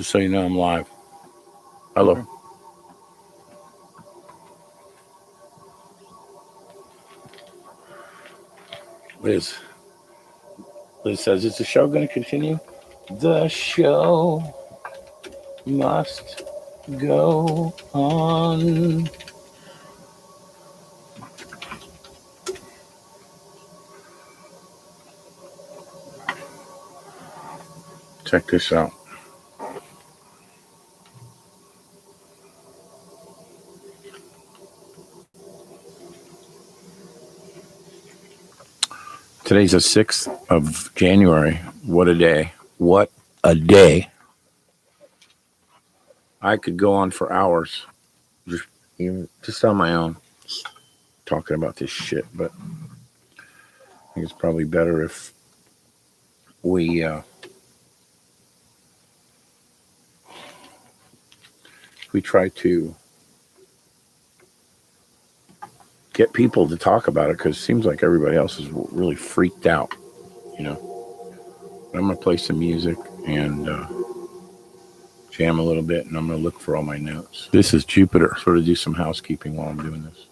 Just so you know, I'm live. Hello. Okay. Liz says, is the show going to continue? The show must go on. Check this out. Today's the 6th of January. What a day. What a day. I could go on for hours just on my own talking about this shit, but I think it's probably better if we try to get people to talk about it, because it seems like everybody else is really freaked out, you know. I'm going to play some music and jam a little bit, and I'm going to look for all my notes. This is Jupiter. Sort of do some housekeeping while I'm doing this.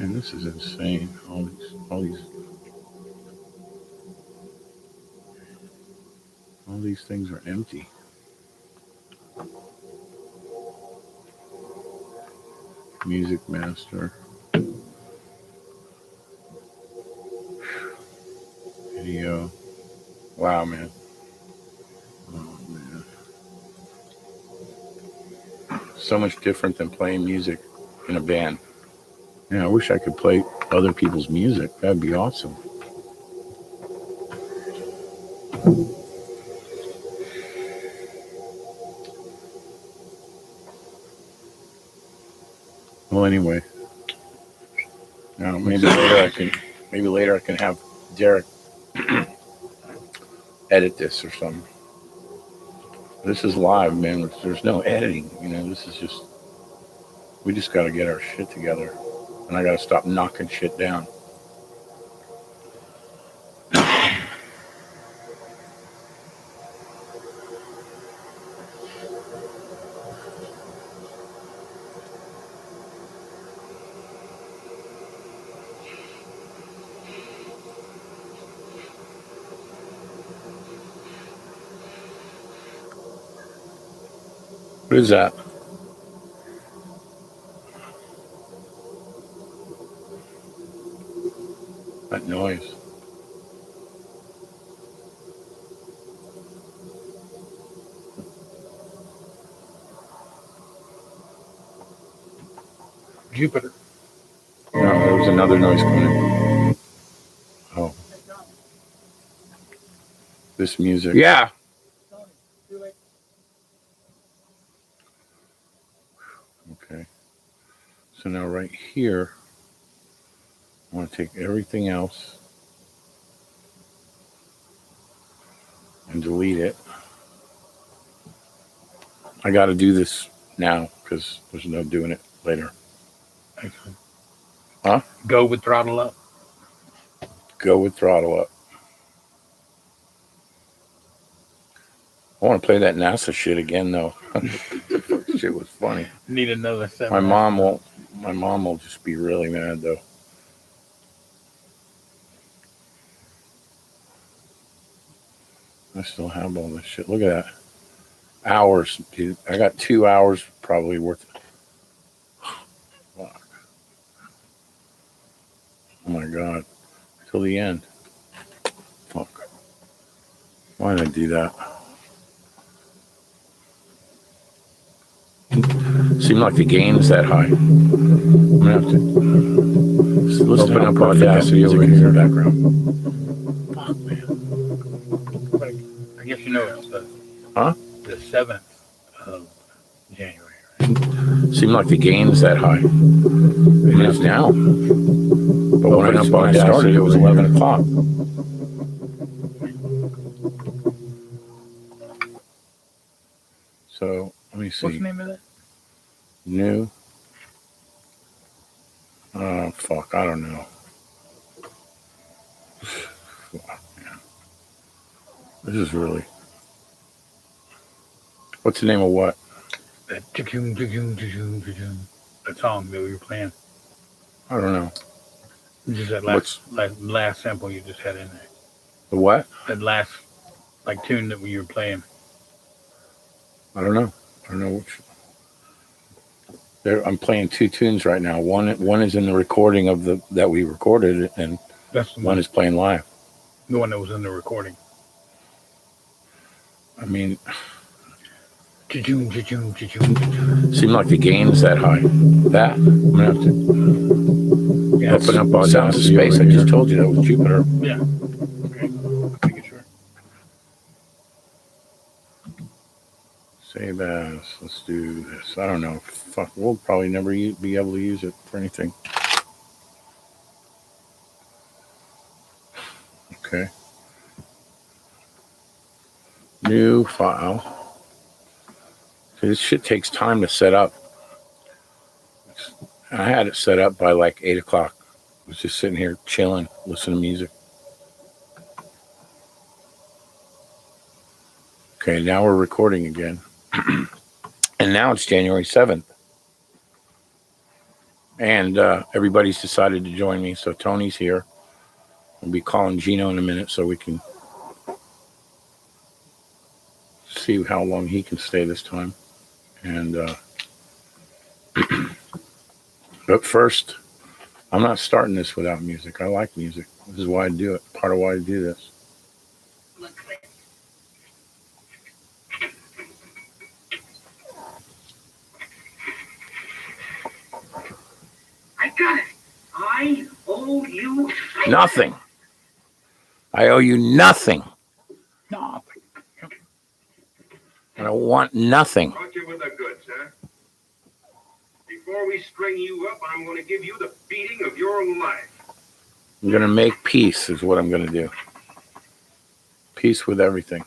And this is insane. All these things are empty. Music master. Video. Wow, man. Oh, man. So much different than playing music in a band. Yeah, I wish I could play other people's music. That'd be awesome. Well, anyway, now maybe later I can have Derek edit this or something. This is live, man. There's no editing. You know, this is just, we just got to get our shit together, and I got to stop knocking shit down. What is that? That noise. Jupiter. No, there was another noise coming in. Oh. This music. Yeah. Okay. So now right here, I want to take everything else and delete it. I got to do this now because there's no doing it later. Excellent. Huh? Go with throttle up. Go with throttle up. I want to play that NASA shit again, though. Shit was funny. Need another 7. My mom will just be really mad, though. I still have all this shit. Look at that. Hours, dude. I got 2 hours probably worth it. Fuck. Oh my God. Till the end. Fuck. Why did I do that? Seemed like the gain's that high. I'm gonna have to. Let's open up Audacity over here in the background. Fuck, man. I guess you know it's the 7th of January. Right? Seemed like the gain's that high. It is now. But when I started, it was 11 o'clock. So let me see. What's the name of that? New Oh, fuck. I don't know. This is really. What's the name of what? That that song that we were playing. I don't know. Just that What's last sample you just had in there. the what? That last like tune that we were playing. I don't know. I don't know which. I'm playing two tunes right now. One is in the recording of that we recorded, and That's the one is playing live. The one that was in the recording. I mean, Seemed like the gain's that high. That I'm gonna have to open up Audacity. Sounds of Space. I just told you that was Jupiter. Yeah. Okay. Make it sure. Save as. Let's do this. I don't know. Fuck. We'll probably never be able to use it for anything. Okay. New file. This shit takes time to set up. I had it set up by like 8 o'clock. I was just sitting here chilling, listening to music. Okay, now we're recording again. And now it's January 7th. And everybody's decided to join me. So Tony's here. I'll be calling Gino in a minute so we can see how long he can stay this time. And but first, I'm not starting this without music. I like music. This is why I do it. Part of why I do this. I got it. I owe you Nothing. I owe you nothing. No. I don't want nothing. Brought you with the goods, huh? Before we string you up, I'm going to give you the beating of your life. I'm going to make peace is what I'm going to do. Peace with everything.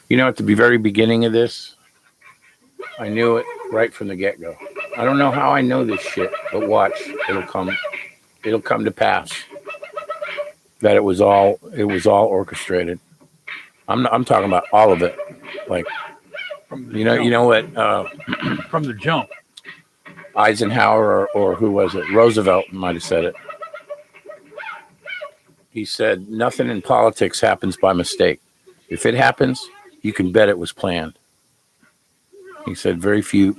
You know, at the very beginning of this, I knew it right from the get-go. I don't know how I know this shit, but watch, it'll come to pass. That it was all orchestrated. I'm talking about all of it. Like, you know what? From the jump. Eisenhower or who was it? Roosevelt might have said it. He said, "Nothing in politics happens by mistake. If it happens, you can bet it was planned." He said, "Very few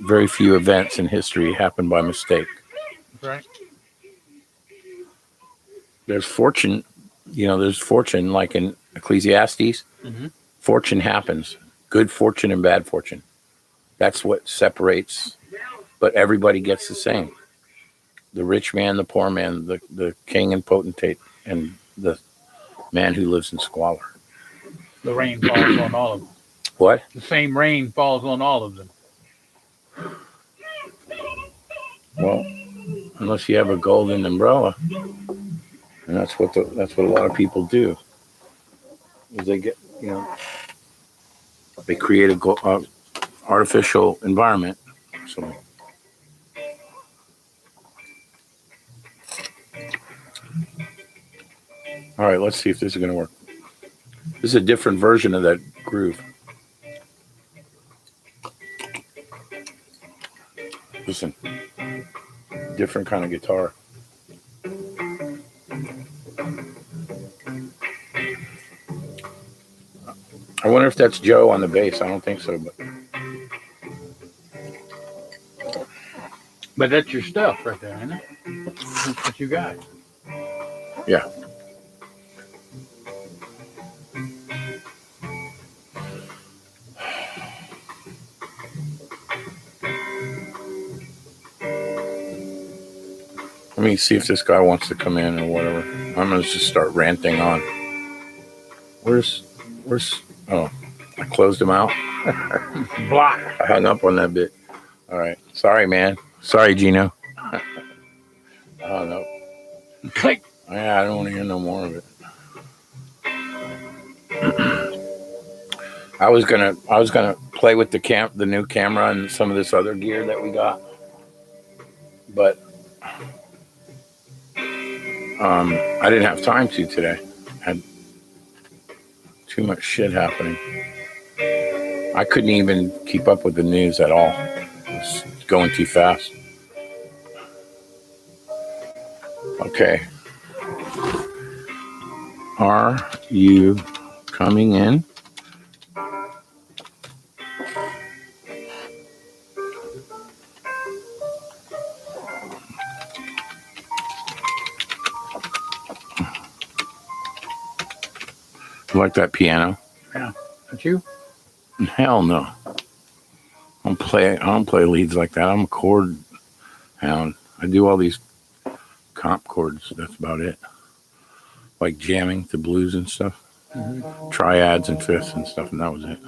events in history happen by mistake." Right. There's fortune, there's fortune like in Ecclesiastes. Mm-hmm. Fortune happens, good fortune and bad fortune. That's what separates, but everybody gets the same. The rich man, the poor man, the king and potentate, and the man who lives in squalor. The rain falls on all of them. What? The same rain falls on all of them. Well, unless you have a golden umbrella, and that's what a lot of people do. Is they get, they create a artificial environment. So, all right, let's see if this is going to work. This is a different version of that groove. Listen, different kind of guitar. I wonder if that's Joe on the bass. I don't think so, But that's your stuff right there, isn't it? That's what you got. Yeah. Let me see if this guy wants to come in or whatever. I'm going to just start ranting on. Where's, oh, I closed him out. Block. I hung up on that bit. All right. Sorry, man. Sorry, Gino. Oh, no. Click. Yeah, I don't want to hear no more of it. I was gonna play with the new camera and some of this other gear that we got, but I didn't have time to today. Had too much shit happening. I couldn't even keep up with the news at all. It's going too fast. Okay. Are you coming in? You like that piano? Yeah. Don't you? Hell no. I don't play leads like that. I'm a chord hound. I do all these comp chords. That's about it. Like jamming to blues and stuff. Mm-hmm. Triads and fifths and stuff, and that was it.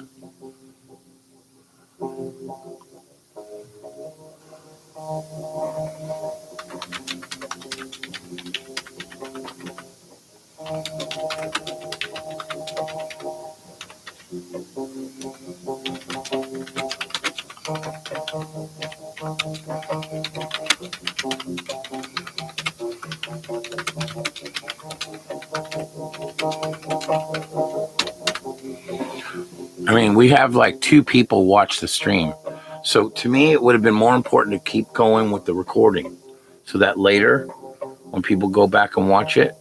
I mean, we have like 2 people watch the stream. So to me, it would have been more important to keep going with the recording so that later when people go back and watch it,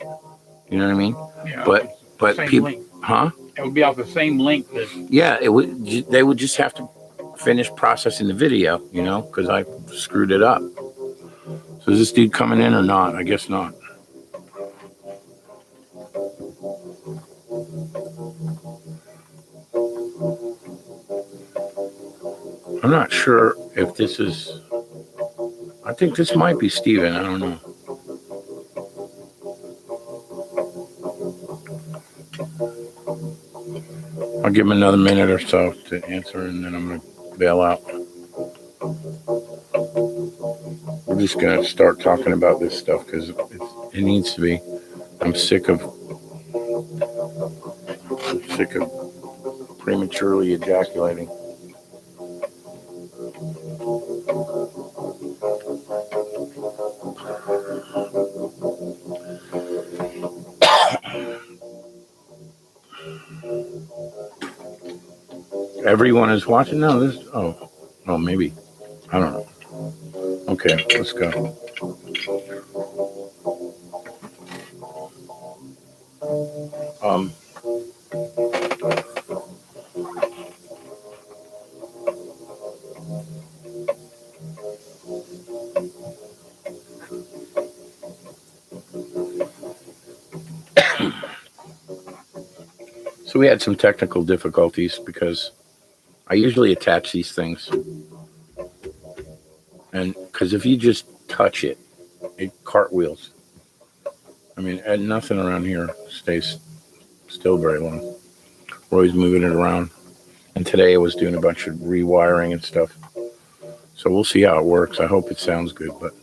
you know what I mean? Yeah. But people, link. huh? It would be off the same link that. Yeah, they would just have to finish processing the video, you know, because I screwed it up. So is this dude coming in or not? I guess not. I'm not sure if this is. I think this might be Steven. I don't know. I'll give him another minute or so to answer, and then I'm going to bail out. We're just going to start talking about this stuff because it needs to be. I'm sick of prematurely ejaculating. Everyone is watching? No, this. Oh, maybe. I don't know. Okay, let's go. So we had some technical difficulties because I usually attach these things. And because if you just touch it, it cartwheels. I mean, and nothing around here stays still very long. We're always moving it around. And today I was doing a bunch of rewiring and stuff. So we'll see how it works. I hope it sounds good, but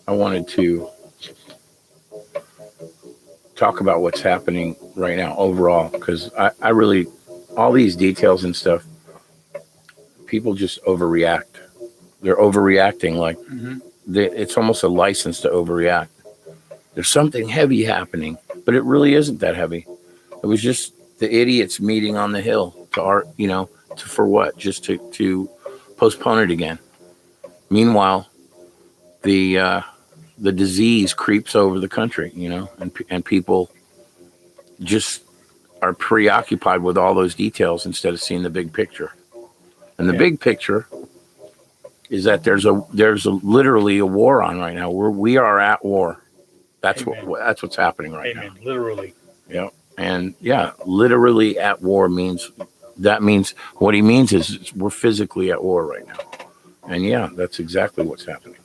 I wanted to talk about what's happening right now overall, because I really, all these details and stuff, people just overreact. They're overreacting like it's almost a license to overreact. There's something heavy happening, but it really isn't that heavy. It was just the idiots meeting on the hill for what? Just to postpone it again. Meanwhile, the disease creeps over the country, and people just are preoccupied with all those details instead of seeing the big picture. And the big picture is that there's literally a war on right now. We are at war. That's what's happening right now. Literally. Yeah. And literally at war means what he means is we're physically at war right now. And that's exactly what's happening.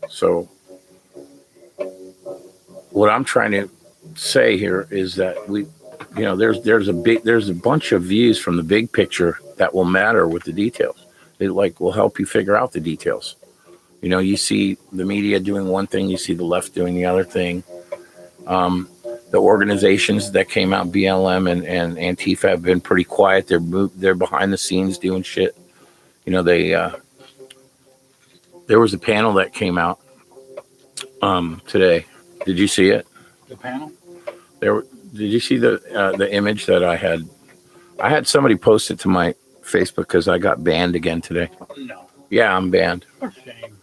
So what I'm trying to say here is that there's a bunch of views from the big picture that will matter with the details. It will help you figure out the details. You know, you see the media doing one thing, you see the left doing the other thing. The organizations that came out, BLM and Antifa, have been pretty quiet. They're behind the scenes doing shit. You know, there was a panel that came out today. Did you see it? The panel? Did you see the image that I had? I had somebody post it to my Facebook because I got banned again today. No. Yeah, I'm banned. For shame.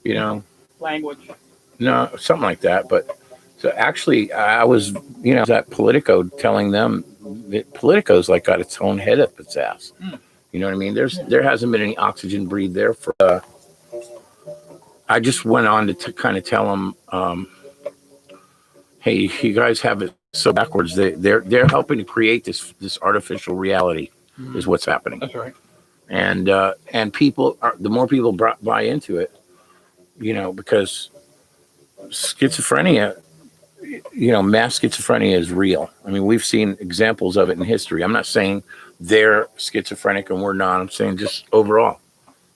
You know, Language. no, something like that. But so actually, I was, at Politico telling them that Politico's like got its own head up its ass. You know what I mean? There hasn't been any oxygen breathed there for. I just went on to kind of tell them, hey, you guys have it so backwards. They're helping to create this artificial reality is what's happening. That's right. And people the more people buy into it, because schizophrenia, mass schizophrenia is real. I mean, we've seen examples of it in history. I'm not saying they're schizophrenic and we're not. I'm saying just overall,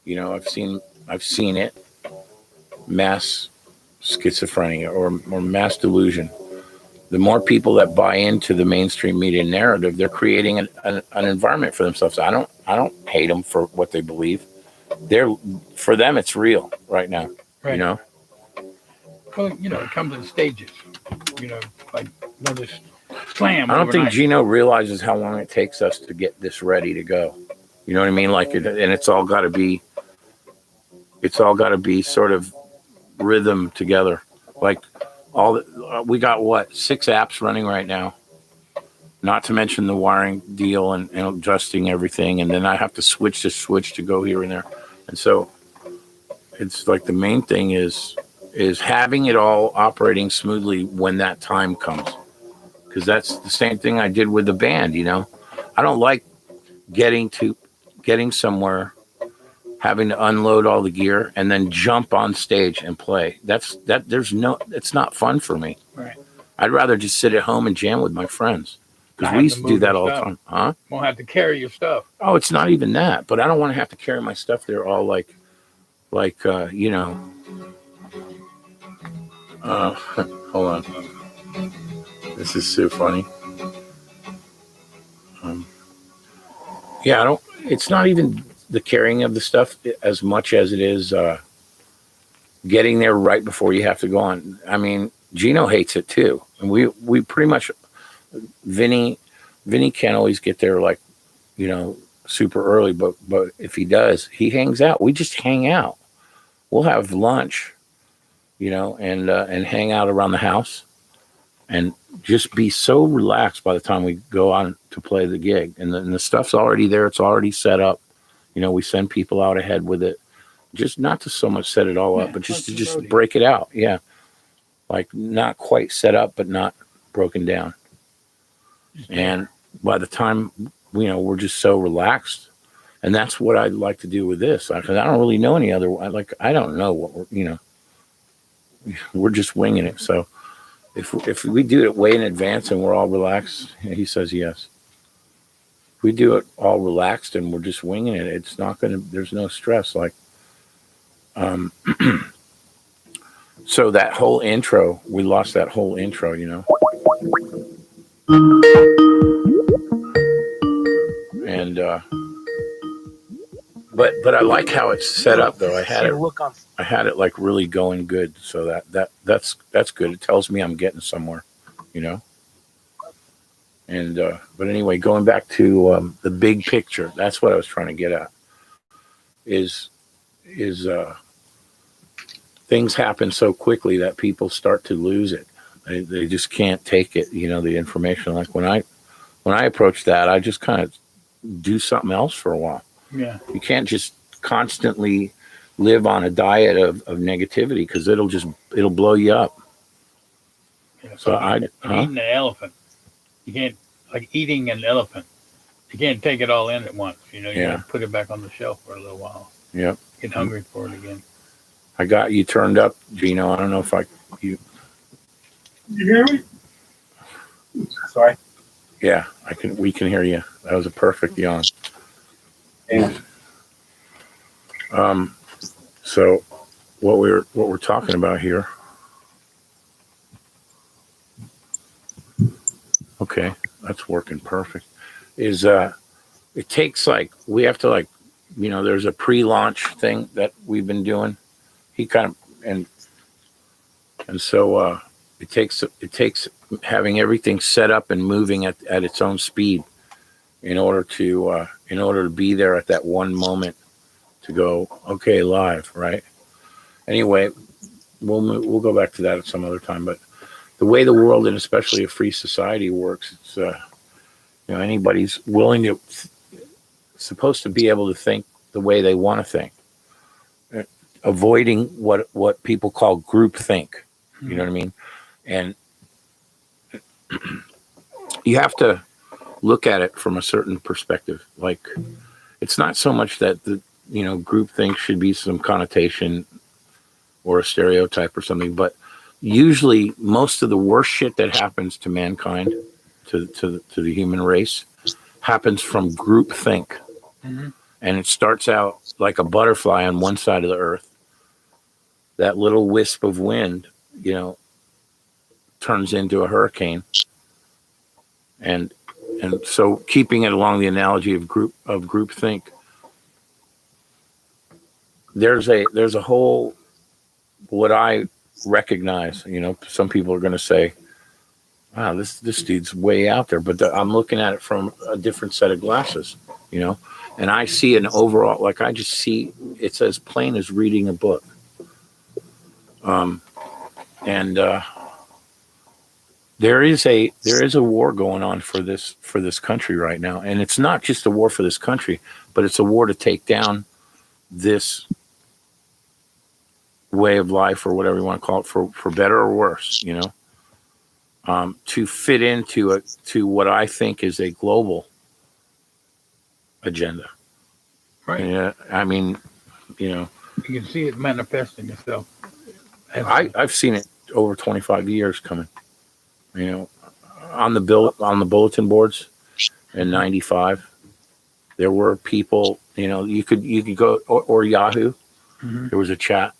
I've seen it, mass schizophrenia or mass delusion. The more people that buy into the mainstream media narrative, they're creating an environment for themselves. I don't hate them for what they believe. For them, it's real right now. Right. Well, it comes in stages. Like another slam. I don't think overnight. Gino realizes how long it takes us to get this ready to go. You know what I mean? Like, and it's all got to be sort of rhythm together. Like we got 6 apps running right now, not to mention the wiring deal and adjusting everything. And then I have to switch to go here and there. And so it's like the main thing is having it all operating smoothly when that time comes. Because that's the same thing I did with the band, I don't like getting somewhere, having to unload all the gear and then jump on stage and play. It's not fun for me. Right. I'd rather just sit at home and jam with my friends. Because we used to do that all the time. Huh? Won't have to carry your stuff. Oh, it's not even that. But I don't want to have to carry my stuff there all like hold on. This is so funny. It's not even the carrying of the stuff as much as it is getting there right before you have to go on. I mean, Gino hates it too. And we pretty much, Vinny can't always get there like, super early, but if he does, he hangs out. We just hang out. We'll have lunch, and hang out around the house and just be so relaxed by the time we go on to play the gig. And the stuff's already there. It's already set up. We send people out ahead with it, just not to so much set it all up, but just to break it out. Yeah. Like not quite set up, but not broken down. And by the time, we're just so relaxed. And that's what I'd like to do with this. Because I don't really know any other, I don't know what we're just winging it. So if we do it way in advance and we're all relaxed, he says yes. If we do it all relaxed and we're just winging it, it's not going to, there's no stress. Like, so that whole intro, we lost that whole intro, And, but I like how it's set up though. I had it like really going good. So that's good. It tells me I'm getting somewhere, And, but anyway, going back to the big picture, that's what I was trying to get at is things happen so quickly that people start to lose it. They just can't take it, the information. Like when I approach that, I just kind of do something else for a while. Yeah. You can't just constantly live on a diet of negativity because it'll blow you up. Yeah, So eating an elephant. You can't, like eating an elephant. You can't take it all in at once. You gotta put it back on the shelf for a little while. Yep. Get hungry for it again. I got you turned up, Gino. I don't know if you hear me? Sorry. Yeah, we can hear you. That was a perfect yawn. And So what we're talking about here. Okay, that's working perfect. Is it takes like we have to like, there's a pre-launch thing that we've been doing. He kind of and so it takes having everything set up and moving at its own speed in order to be there at that one moment to go okay live, right? Anyway, we'll go back to that at some other time. But the way the world, and especially a free society, works, it's anybody's supposed to be able to think the way they want to think, avoiding what people call group think. You know what I mean? And you have to look at it from a certain perspective. Like, it's not so much that the group think should be some connotation or a stereotype or something, but usually most of the worst shit that happens to mankind, to the human race, happens from group think. Mm-hmm. And it starts out like a butterfly on one side of the earth. That little wisp of wind, turns into a hurricane. And so keeping it along the analogy of group think, there's a whole, what I recognize, some people are going to say, wow, this dude's way out there, but I'm looking at it from a different set of glasses, and I see an overall, like I just see it's as plain as reading a book. And there is a war going on for this country right now, and it's not just a war for this country, but it's a war to take down this way of life, or whatever you want to call it, for better or worse, to fit into what I think is a global agenda. Right. Yeah, I mean, you can see it manifesting itself. I've seen it over 25 years coming. On the bulletin boards in '95, there were people. You could go or Yahoo. Mm-hmm. There was a chat,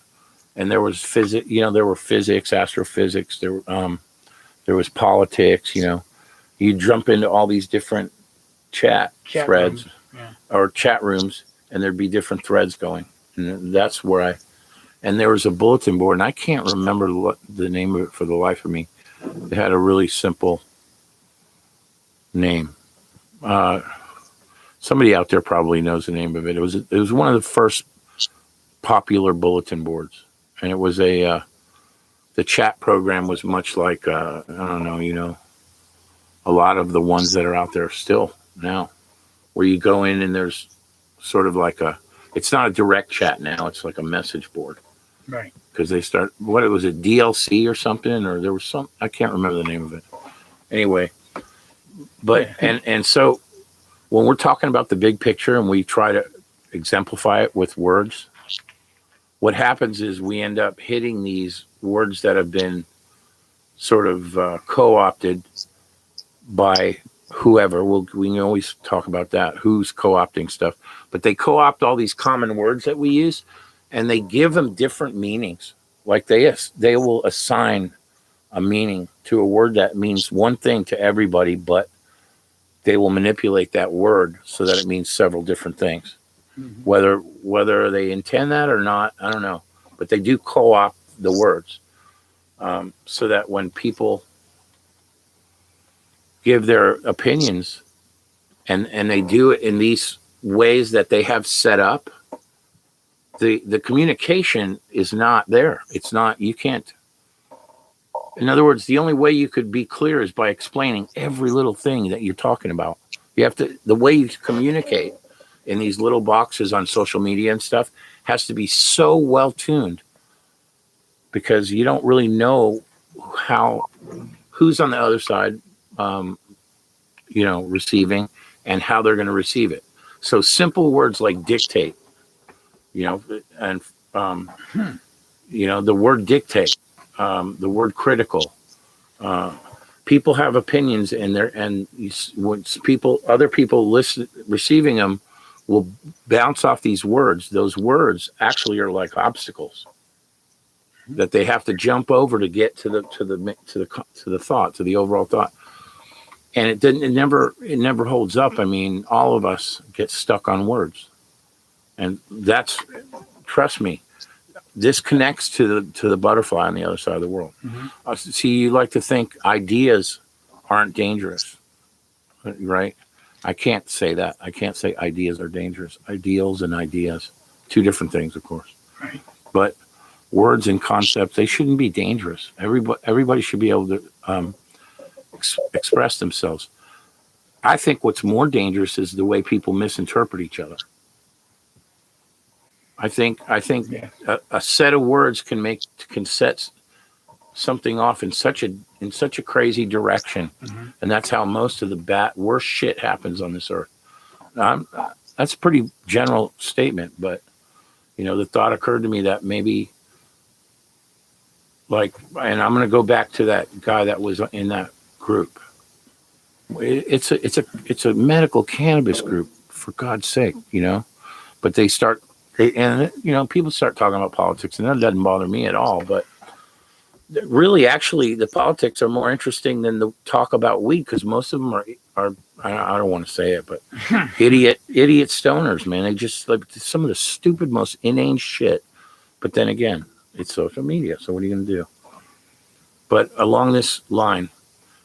and there was physics. There were physics, astrophysics. There was politics. You jump into all these different chat threads or chat rooms, and there'd be different threads going, and that's where and there was a bulletin board, and I can't remember the name of it for the life of me. It had a really simple name. Somebody out there probably knows the name of it. It was one of the first popular bulletin boards, and it was the chat program was much like I don't know, a lot of the ones that are out there still now, where you go in and there's sort of like it's not a direct chat now, it's like a message board. Right. Because they start, what it was, a DLC or something, or there was some, I can't remember the name of it. Anyway, but, and so when we're talking about the big picture and we try to exemplify it with words, what happens is we end up hitting these words that have been sort of co-opted by whoever. We can always talk about that, who's co-opting stuff, but they co-opt all these common words that we use, and they give them different meanings. Like they will assign a meaning to a word that means one thing to everybody, but they will manipulate that word so that it means several different things. Mm-hmm. Whether they intend that or not, I don't know. But they do co-opt the words so that when people give their opinions and they do it in these ways that they have set up, the communication is not there. It's not, you can't. In other words, the only way you could be clear is by explaining every little thing that you're talking about. You have to, the way you communicate in these little boxes on social media and stuff has to be so well tuned, because you don't really know who's on the other side, receiving, and how they're going to receive it. So simple words like dictate, and the word dictate, the word critical. People have opinions in there, and other people receiving them will bounce off these words. Those words actually are like obstacles. that they have to jump over to get to the thought, to the overall thought. And it never holds up. I mean, all of us get stuck on words. And trust me, this connects to the butterfly on the other side of the world. See, you like to think ideas aren't dangerous, right? I can't say that. I can't say ideas are dangerous. Ideals and ideas, two different things, of course. Right. But words and concepts, they shouldn't be dangerous. Everybody should be able to express themselves. I think what's more dangerous is the way people misinterpret each other. I think a set of words can set something off in such a crazy direction, and that's how most of the worst shit happens on this earth. That's a pretty general statement, but the thought occurred to me that maybe, and I'm going to go back to that guy that was in that group. It's a medical cannabis group, for God's sake, but people start talking about politics, and that doesn't bother me at all. But really, actually, the politics are more interesting than the talk about weed, because most of them are I don't want to say it, but idiot stoners, man. They just some of the stupid, most inane shit. But then again, it's social media, so what are you going to do? But along this line,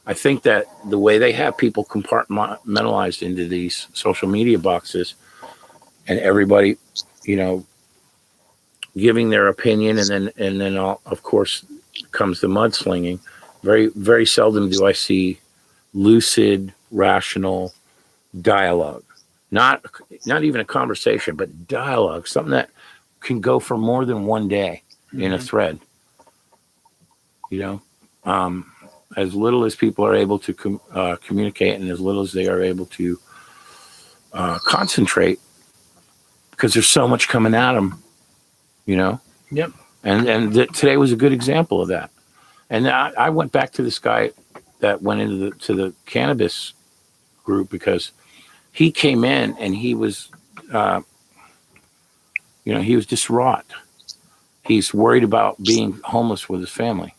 I think that the way they have people compartmentalized into these social media boxes, and everybody, giving their opinion, and then of course comes the mudslinging. Very, very seldom do I see lucid, rational dialogue. Not even a conversation, but dialogue, something that can go for more than one day in a thread. As little as people are able to communicate, and as little as they are able to concentrate, because there's so much coming at them, Yep. And today was a good example of that. And I went back to this guy that went into the cannabis group, because he came in and he was, he was distraught. He's worried about being homeless with his family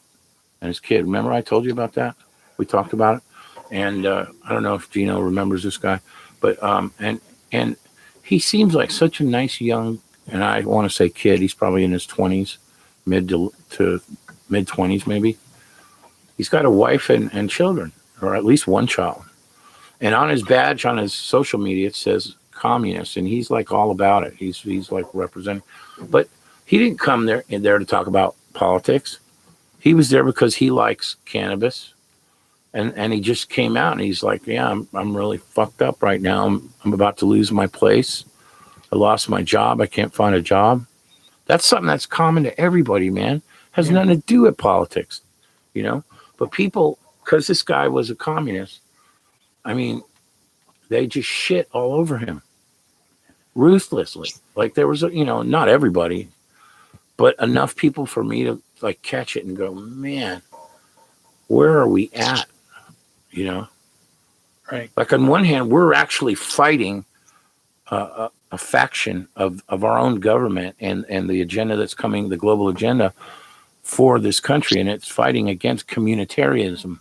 and his kid. Remember I told you about that? We talked about it. And I don't know if Gino remembers this guy, but and he seems like such a nice young, and I want to say kid. He's probably in his 20s, mid to mid 20s maybe. He's got a wife and children, or at least one child. And on his badge, on his social media, it says communist, and he's like all about it. He's like representing. But he didn't come there to talk about politics. He was there because he likes cannabis. And he just came out and he's like, yeah, I'm really fucked up right now. I'm about to lose my place. I lost my job. I can't find a job. That's something that's common to everybody, man. Has nothing to do with politics, But people, because this guy was a communist, I mean, they just shit all over him ruthlessly. Like there was, not everybody, but enough people for me to catch it and go, man, where are we at? Right. Like on one hand, we're actually fighting a faction of our own government and the agenda that's coming, the global agenda for this country, and it's fighting against communitarianism.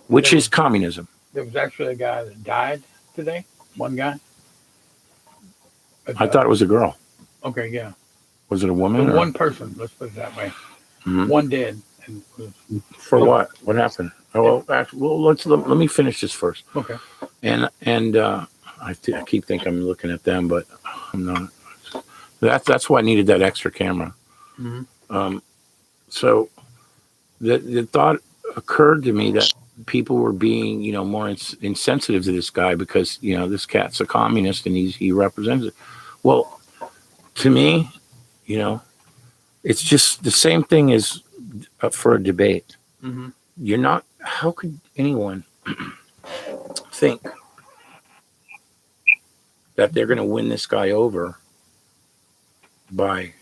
Which is communism. There was actually a guy that died today. One guy. I thought it was a girl. Okay, yeah. Was it a woman? One person. Let's put it that way. Mm-hmm. One dead. For what? What happened? Oh, well, let me finish this first. Okay. And I keep thinking I'm looking at them, but I'm not. That's why I needed that extra camera. Mm-hmm. So the thought occurred to me that people were being, more insensitive to this guy because, this cat's a communist and he represents it. Well, to me, it's just the same thing as for a debate. Mm-hmm. How could anyone think that they're going to win this guy over by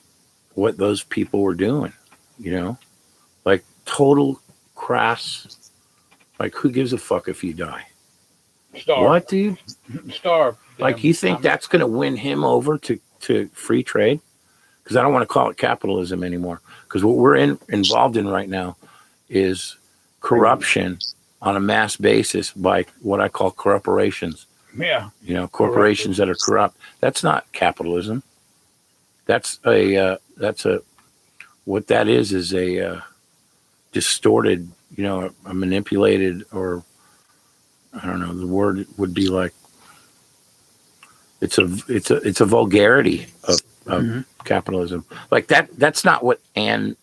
what those people were doing, like total crass, like who gives a fuck if you die? Starve. What, dude? Starve. Like you think that's going to win him over to free trade? because I don't want to call it capitalism anymore. Because what we're involved in right now is corruption on a mass basis by what I call corporations. Yeah. Corporations that are corrupt. That's not capitalism. That's what that is a distorted, a manipulated, or I don't know, the word would be like, it's a vulgarity of capitalism. Like that's not what Ayn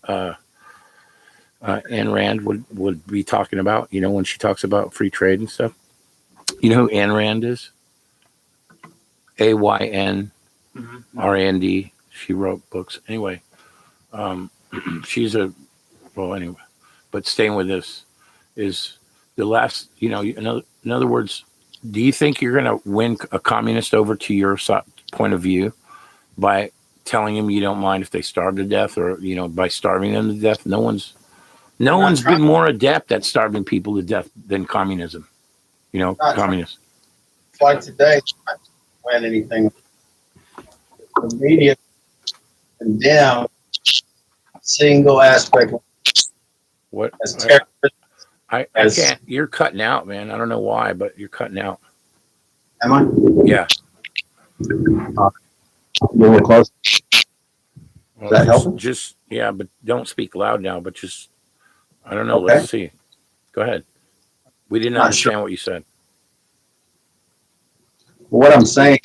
Rand would be talking about, when she talks about free trade and stuff. You know who Ayn Rand is? AYN RAND. She wrote books. Anyway, she's anyway, but staying with this is the last, in other words, do you think you're going to win a communist over to your point of view by telling him you don't mind if they starve to death, or, by starving them to death? No one's been more adept at starving people to death than communism. Communists. Like today, I don't win anything. The media condemn single aspect What? as terrorism. I can't. You're cutting out, man. I don't know why, but you're cutting out. Am I? Yeah. A little close. Well, Does that help? Just but don't speak loud now. But just, I don't know. Okay. Let's see. Go ahead. We didn't Not understand what you said. What I'm saying,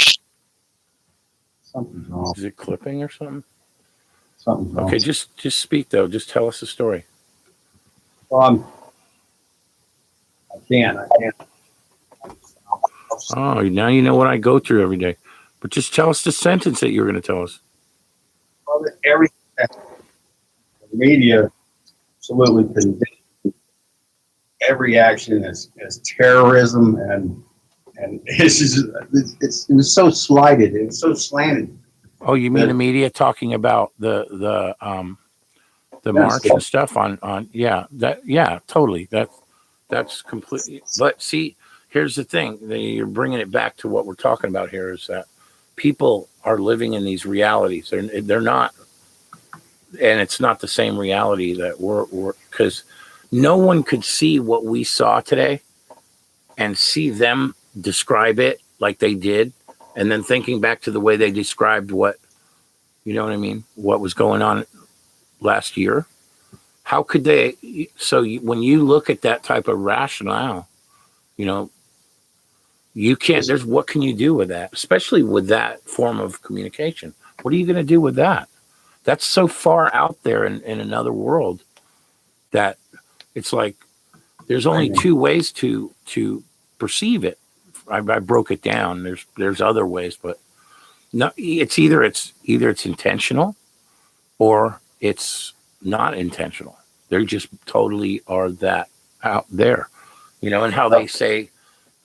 something's wrong. Is it clipping or something? Something's wrong. Okay, just speak though. Just tell us the story. Well, I can't. Oh, now you know what I go through every day. But just tell us the sentence that you're going to tell us. Everything. The media absolutely condemns every action as terrorism, and it's just, it was so slighted. It was so slanted. Oh, you mean the media talking about the march and stuff on totally. That's completely. But see, here's the thing. You're bringing it back to what we're talking about here, is that people are living in these realities. They're not, and it's not the same reality that we're because no one could see what we saw today and see them describe it like they did, and then thinking back to the way they described what, what was going on last year. How could they? So when you look at that type of rationale, you can't. What can you do with that? Especially with that form of communication. What are you going to do with that? That's so far out there in another world that it's like there's only two ways to perceive it. I broke it down. There's other ways, but no, it's either intentional or it's not intentional. They just totally are that out there, and how they say,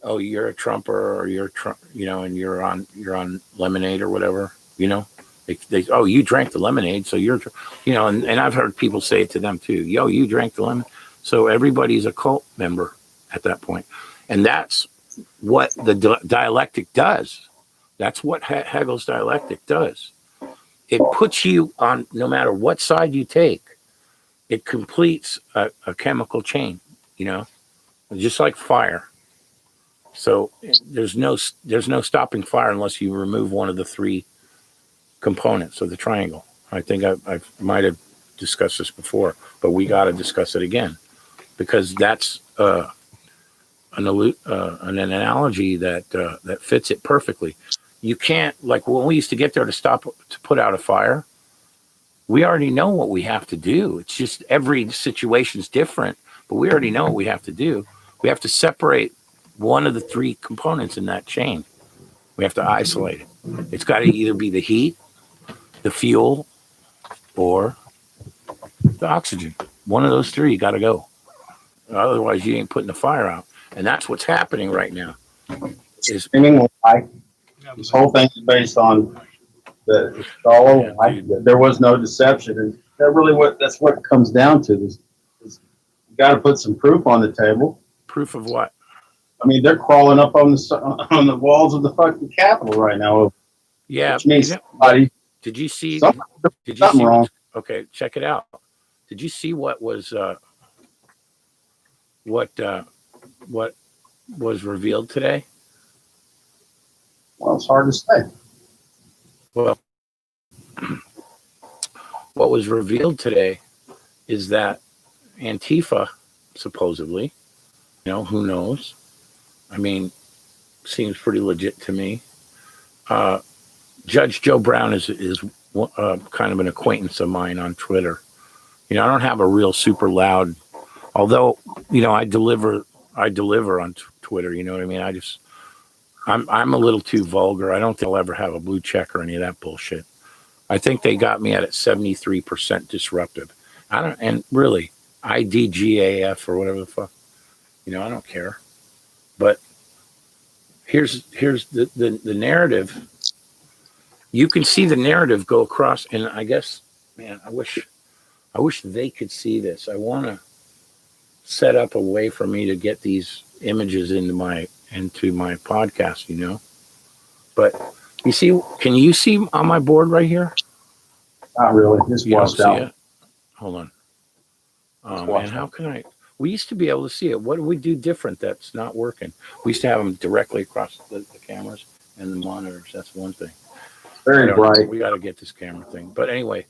"Oh, you're a Trumper," or "You're Trump," and you're on lemonade or whatever, They oh, you drank the lemonade, so you're, and I've heard people say it to them too. Yo, you drank the lemon, so everybody's a cult member at that point, and that's what the dialectic does. That's what Hegel's dialectic does. It puts you on, no matter what side you take, it completes a chemical chain, just like fire. So there's no stopping fire unless you remove one of the three components of the triangle. I think I might have discussed this before, but we got to discuss it again, because that's an analogy that fits it perfectly. You can't, like when we used to get there to put out a fire, we already know what we have to do. It's just every situation's different, but we already know what we have to do. We have to separate one of the three components in that chain. We have to isolate it. It's got to either be the heat, the fuel, or the oxygen. One of those three got to go. Otherwise, you ain't putting the fire out. And that's what's happening right now. This whole thing is based on the Squalor. There was no deception, and that's what it comes down to. Is you got to put some proof on the table. Proof of what? I mean, they're crawling up on the walls of the fucking Capitol right now. Yeah, which means somebody Did you see? Something Did you see? wrong. Okay, check it out. Did you see what was what was revealed today? Well, it's hard to say. Well, what was revealed today is that Antifa, supposedly, who knows? I mean, seems pretty legit to me. Judge Joe Brown is kind of an acquaintance of mine on Twitter. I don't have a real super loud, although I deliver on Twitter. You know what I mean? I'm a little too vulgar. I don't think I'll ever have a blue check or any of that bullshit. I think they got me at 73% disruptive. And really, IDGAF or whatever the fuck. I don't care. But here's the narrative. You can see the narrative go across, and I guess, man, I wish they could see this. I want to set up a way for me to get these images into my podcast, But can you see on my board right here? Not really. It's You don't washed see out. it? Hold on. Man, how can I? We used to be able to see it. What do we do different that's not working? We used to have them directly across the cameras and the monitors. That's one thing. Very bright. We got to get this camera thing. But anyway,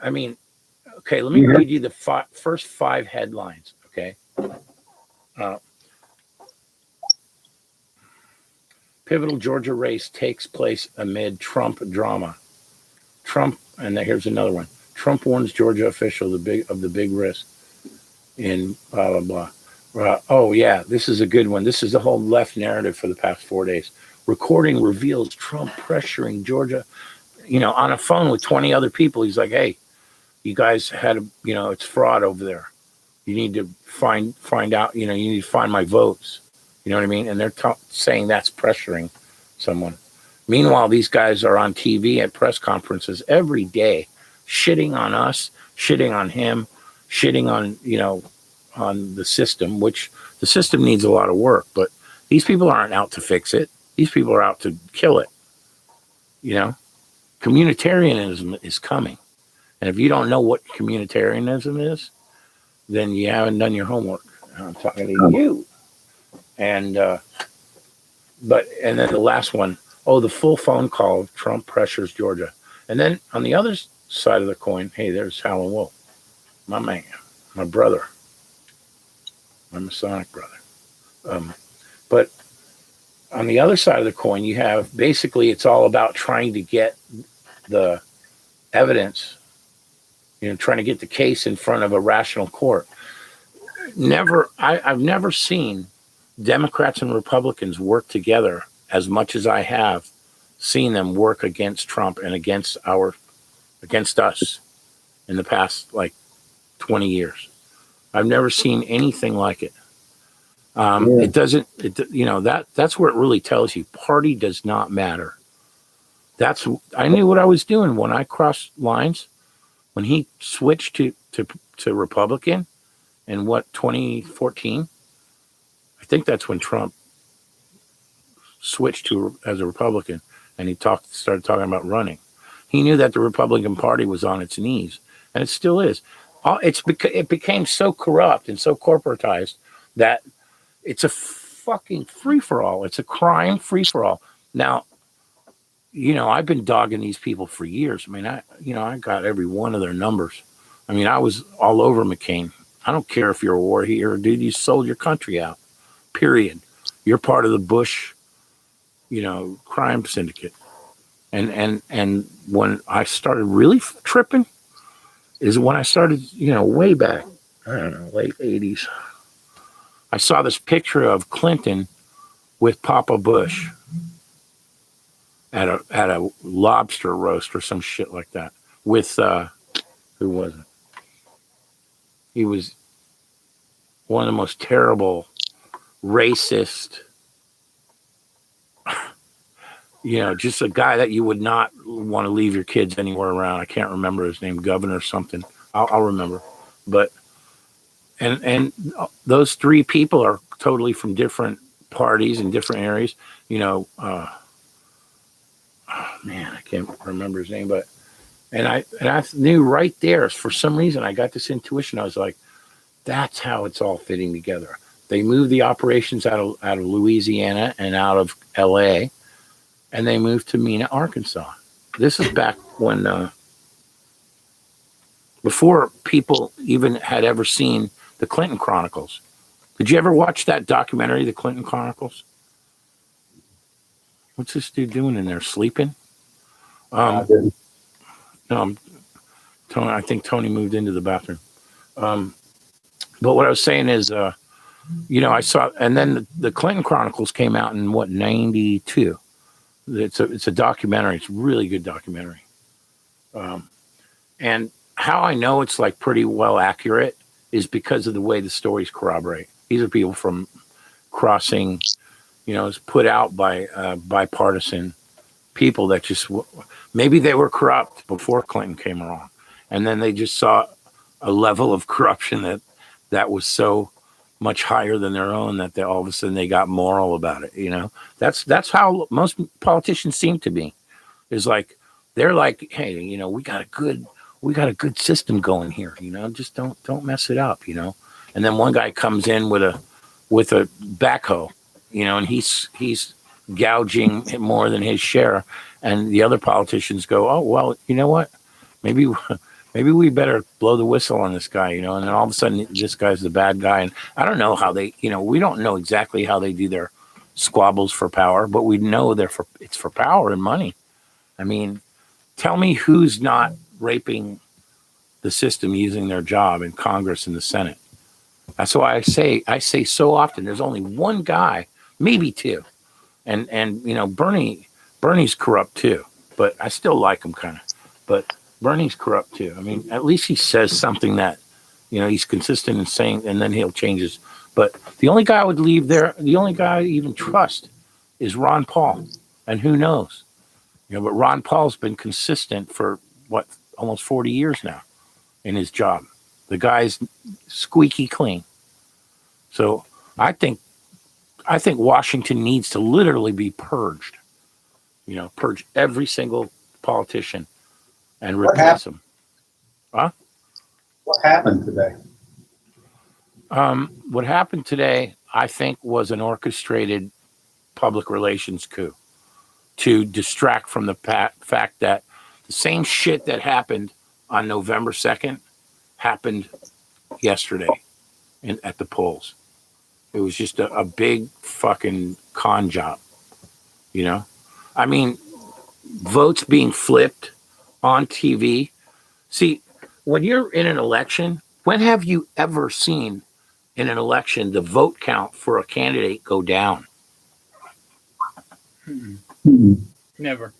I mean, okay, let me read you the first 5 headlines, okay? Pivotal Georgia race takes place amid Trump drama. Trump, and here's another one. Trump warns Georgia official of the big risk in blah, blah, blah. Oh, yeah, this is a good one. This is the whole left narrative for the past 4 days. Recording reveals Trump pressuring Georgia, on a phone with 20 other people. He's like, hey, you guys had, it's fraud over there. You need to find out, you need to find my votes. You know what I mean? And they're saying that's pressuring someone. Meanwhile, these guys are on TV at press conferences every day, shitting on us, shitting on him, shitting on, on the system, which the system needs a lot of work. But these people aren't out to fix it. These people are out to kill it. Communitarianism is coming. And if you don't know what communitarianism is, then you haven't done your homework. I'm talking to you. And then the last one, the full phone call of Trump pressures Georgia. And then on the other side of the coin, hey, there's Howlin' Wolf, my man, my brother, my Masonic brother. But on the other side of the coin, you have basically it's all about trying to get the evidence, trying to get the case in front of a rational court. I've never seen Democrats and Republicans work together as much as I have seen them work against Trump and against us in the past 20 years. I've never seen anything like it. It doesn't, that's where it really tells you party does not matter. I knew what I was doing when I crossed lines, when he switched to Republican in 2014. I think that's when Trump switched as a Republican, and he started talking about running. He knew that the Republican Party was on its knees, and it still is. It became so corrupt and so corporatized that it's a fucking free-for-all. It's a crime free-for-all. Now, I've been dogging these people for years. I mean, I got every one of their numbers. I mean, I was all over McCain. I don't care if you're a war hero, dude. You sold your country out. Period. You're part of the Bush, crime syndicate. And when I started really tripping is when I started, way back, I don't know, late 80s. I saw this picture of Clinton with Papa Bush at a lobster roast or some shit like that with who was it? He was one of the most terrible, racist, just a guy that you would not want to leave your kids anywhere around. I can't remember his name, Governor something. I'll remember. But and those 3 people are totally from different parties and different areas. Man, I can't remember his name, but And I knew right there, for some reason, I got this intuition. I was like, that's how it's all fitting together. They moved the operations out of Louisiana and out of LA, and they moved to Mena, Arkansas. This is back when, before people even had ever seen the Clinton Chronicles. Did you ever watch that documentary, the Clinton Chronicles? What's this dude doing in there? Sleeping? I didn't. No, Tony. I think Tony moved into the bathroom. But what I was saying is, I saw, and then the Clinton Chronicles came out in what, 92. It's a documentary. It's a really good documentary. And how I know it's like pretty well accurate is because of the way the stories corroborate. These are people from Crossing, it's put out by bipartisan people that just, maybe they were corrupt before Clinton came along. And then they just saw a level of corruption that was so much higher than their own that all of a sudden they got moral about it. That's how most politicians seem to be. Is like, they're like, hey, we got a good system going here, just don't mess it up, And then one guy comes in with a backhoe, and he's gouging more than his share, and the other politicians go, oh well, you know what, maybe we better blow the whistle on this guy, and then all of a sudden this guy's the bad guy. And I don't know how they, we don't know exactly how they do their squabbles for power, but we know it's for power and money. I mean, tell me who's not raping the system using their job in Congress and the Senate. That's why I say so often, there's only one guy, maybe two. And Bernie's corrupt too, but I still like him kind of. But Bernie's corrupt too. I mean, at least he says something that, he's consistent in saying, and then he'll change his. But the only guy I would leave there, the only guy I even trust is Ron Paul. And who knows? But Ron Paul's been consistent for almost 40 years now in his job. The guy's squeaky clean. So I think Washington needs to literally be purged. Purge every single politician and replace them. Huh? What happened today? What happened today, I think, was an orchestrated public relations coup to distract from the fact that the same shit that happened on November 2nd happened yesterday at the polls. It was just a big fucking con job, I mean, votes being flipped on TV. See, when you're in an election, when have you ever seen in an election the vote count for a candidate go down? Never.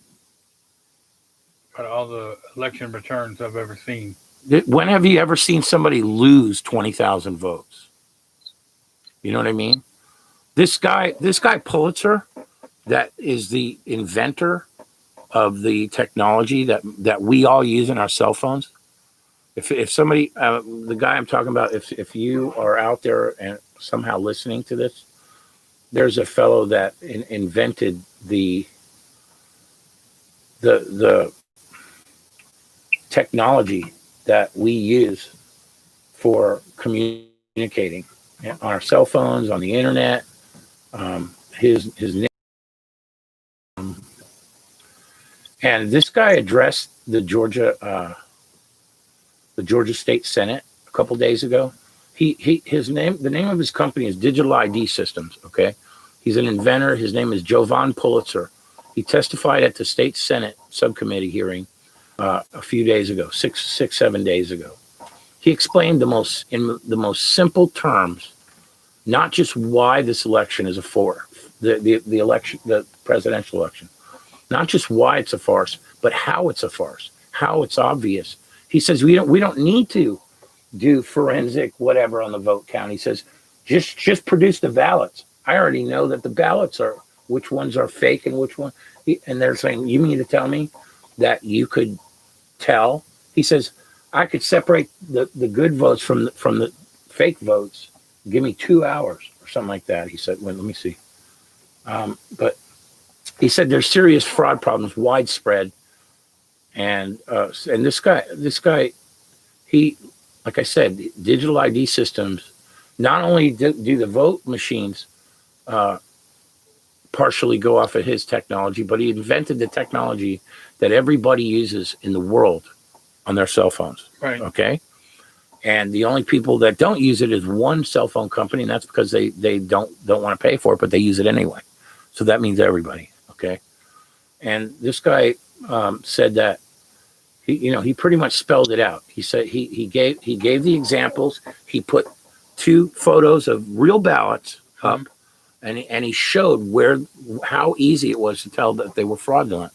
But all the election returns I've ever seen. When have you ever seen somebody lose 20,000 votes? You know what I mean? This guy Pulitzer, that is the inventor of the technology that we all use in our cell phones. If somebody, the guy I'm talking about, if you are out there and somehow listening to this, there's a fellow that invented the technology that we use for communicating on our cell phones, on the internet. His name, and this guy addressed the Georgia State Senate a couple days ago. The name of his company is Digital ID Systems. Okay, he's an inventor. His name is Jovan Pulitzer. He testified at the state Senate subcommittee hearing a few days ago, 7 days ago. He explained in the most simple terms, not just why this election is a farce, the election, the presidential election, not just why it's a farce, but how it's a farce, how it's obvious. He says we don't need to do forensic whatever on the vote count. He says just produce the ballots. I already know that the ballots are which ones are fake and which one. And they're saying, you mean to tell me that you could tell? He says, I could separate the good votes from the fake votes. Give me 2 hours or something like that. He said, well, let me see. But he said there's serious fraud problems widespread. And this guy, he, like I said, digital ID systems. Not only do the vote machines partially go off of his technology, but he invented the technology that everybody uses in the world on their cell phones. Right. Okay. And the only people that don't use it is one cell phone company, and that's because they don't want to pay for it, but they use it anyway. So that means everybody. Okay. And this guy said that he pretty much spelled it out. He said he gave the examples. He put 2 photos of real ballots up, and he showed how easy it was to tell that they were fraudulent,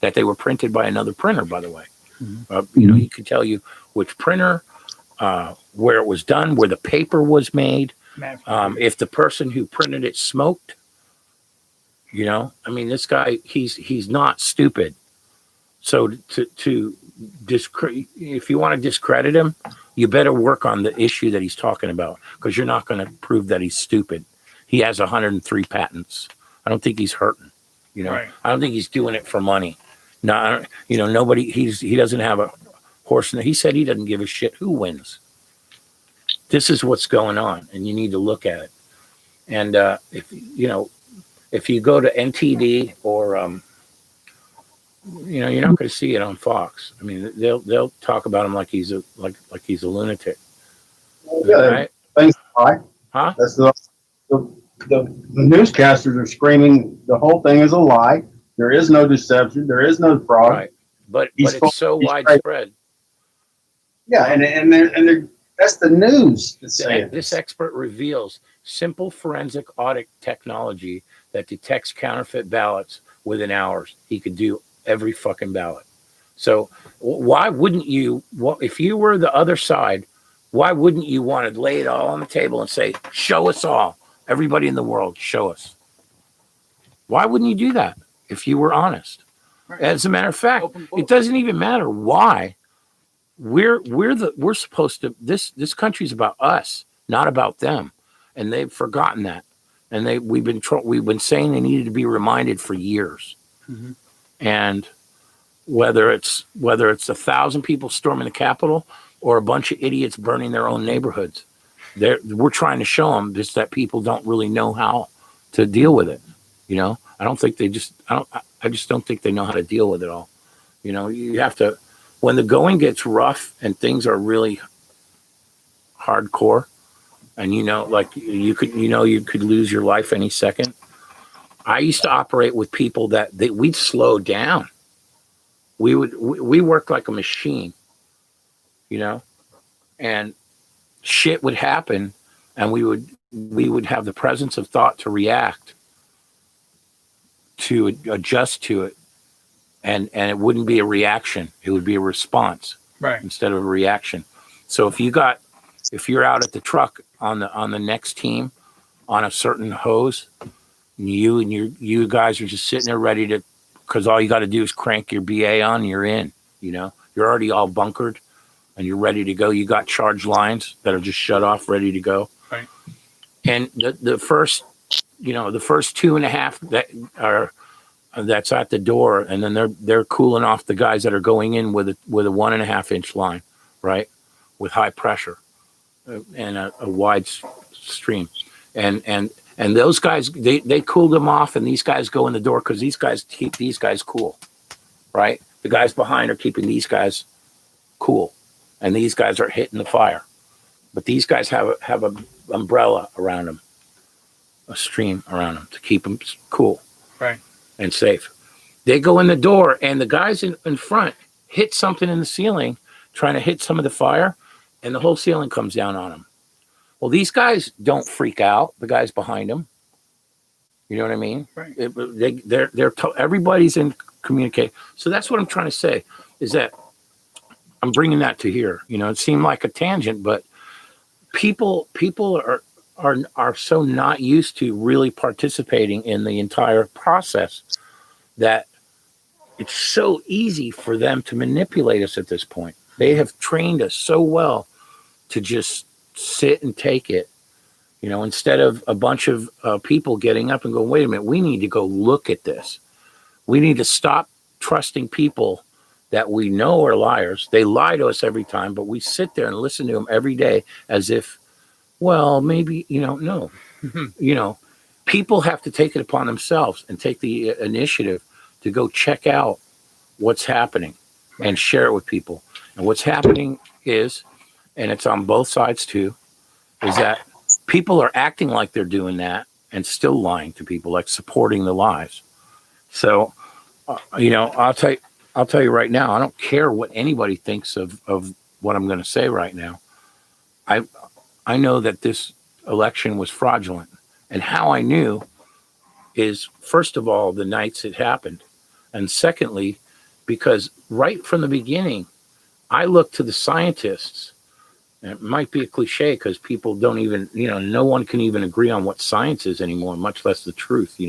that they were printed by another printer. By the way, he could tell you which printer, where it was done, where the paper was made, if the person who printed it smoked. I mean, this guy, he's not stupid. So to if you want to discredit him, you better work on the issue that he's talking about, because you're not going to prove that he's stupid. He has 103 patents. I don't think he's hurting. Right. I don't think he's doing it for money. No, nobody. He doesn't have a horse. He said he doesn't give a shit who wins. This is what's going on, and you need to look at it. And if you go to NTD or you're not going to see it on Fox. I mean, they'll talk about him like he's a lunatic. Yeah, right? Things lie. Huh? That's the newscasters are screaming the whole thing is a lie. There is no deception. There is no fraud. Right. But it's so widespread. Yeah, and that's the news that's saying this expert reveals simple forensic audit technology that detects counterfeit ballots within hours. He could do every fucking ballot. So why wouldn't you, if you were the other side, why wouldn't you want to lay it all on the table and say, show us all, everybody in the world, show us? Why wouldn't you do that if you were honest? Right. As a matter of fact, it doesn't even matter why. We're supposed to, this country's about us, not about them. And they've forgotten that. And we've been saying they needed to be reminded for years. Mm-hmm. And whether it's 1,000 people storming the Capitol or a bunch of idiots burning their own neighborhoods, we're trying to show them just that people don't really know how to deal with it. I just don't think they know how to deal with it all. You have to, when the going gets rough and things are really hardcore, and like you could lose your life any second. I used to operate with people that we'd slow down. We worked like a machine, and shit would happen, and we would have the presence of thought to react, to adjust to it, and it wouldn't be a reaction. It would be a response, right, instead of a reaction. So if you're out at the truck on the next team on a certain hose, you guys are just sitting there ready to, because all you got to do is crank your BA on, and you're in. You're already all bunkered, and you're ready to go. You got charge lines that are just shut off, ready to go. Right. And the first 2.5 that's at the door, and then they're cooling off the guys that are going in with a 1.5 inch line, right, with high pressure and a wide stream, and those guys they cool them off, and these guys go in the door because these guys keep these guys cool, right? The guys behind are keeping these guys cool, and these guys are hitting the fire, but these guys have a umbrella around them, a stream around them to keep them cool, right, and safe. They go in the door, and the guys in front hit something in the ceiling, trying to hit some of the fire, and the whole ceiling comes down on them. Well, these guys don't freak out. The guys behind them, you know what I mean? Right. Everybody's in communicate. So that's what I'm trying to say, is that I'm bringing that to here. It seemed like a tangent, but people are so not used to really participating in the entire process that it's so easy for them to manipulate us at this point. They have trained us so well to just sit and take it, instead of a bunch of people getting up and going, wait a minute, we need to go look at this. We need to stop trusting people that we know are liars. They lie to us every time, but we sit there and listen to them every day as if, well, maybe, no. People have to take it upon themselves and take the initiative to go check out what's happening and share it with people. And what's happening is, and it's on both sides too, is that people are acting like they're doing that and still lying to people, like supporting the lies. So, I'll tell you right now, I don't care what anybody thinks of what I'm going to say right now. I know that this election was fraudulent. And how I knew is, first of all, the nights it happened. And secondly, because right from the beginning, I looked to the scientists. And it might be a cliche because people don't even, no one can even agree on what science is anymore, much less the truth,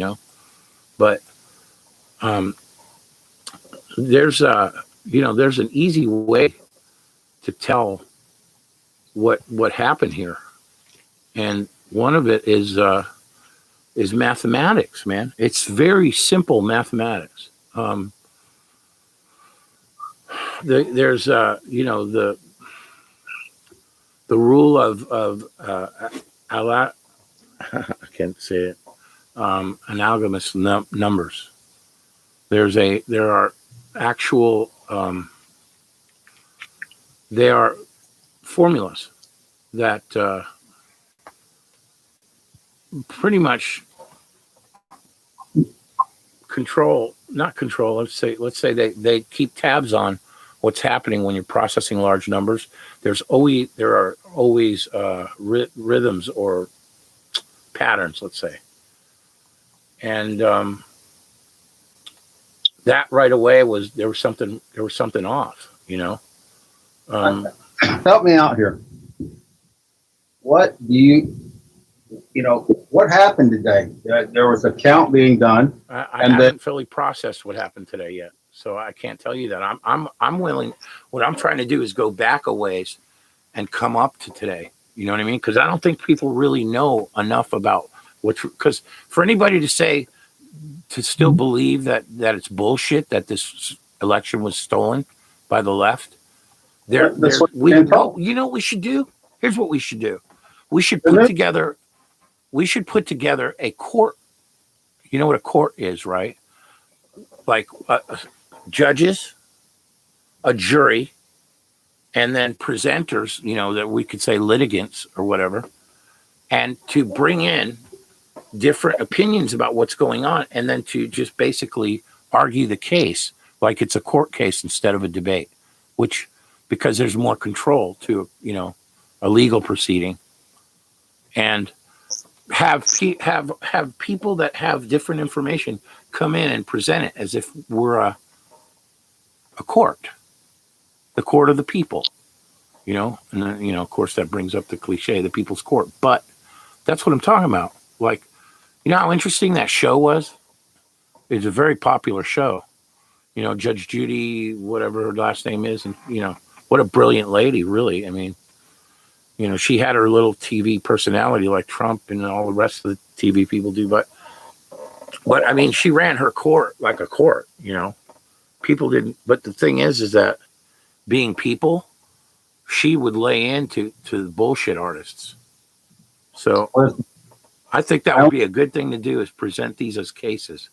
But there's an easy way to tell what happened here, and one of it is mathematics, man. It's very simple mathematics. There's the rule of I can't say it. Analogous numbers. There are actual they are formulas that pretty much not control, let's say they keep tabs on what's happening when you're processing large numbers. There are always rhythms or patterns, let's say. And that right away there was something off, Help me out here. What do what happened today? There was a count being done. I haven't fully processed what happened today yet, so I can't tell you that. I'm willing. What I'm trying to do is go back a ways and come up to today. You know what I mean? Because I don't think people really know enough about because for anybody to still believe that it's bullshit that this election was stolen by the left. You know what we should do? Here's what we should do. We should put together a court. You know what a court is, right? Like judges, a jury, and then presenters, that we could say litigants or whatever, and to bring in different opinions about what's going on, and then to just basically argue the case like it's a court case instead of a debate, because there's more control to, a legal proceeding, and have people that have different information come in and present it as if we're a court, the court of the people, and then, of course that brings up the cliche, the people's court, but that's what I'm talking about. Like, how interesting that show was? It's a very popular show. Judge Judy, whatever her last name is, and what a brilliant lady, really. I mean, she had her little TV personality like Trump and all the rest of the TV people do, but I mean, she ran her court like a court, People didn't, but the thing is that being people, she would lay into the bullshit artists. So I think that would be a good thing to do, is present these as cases.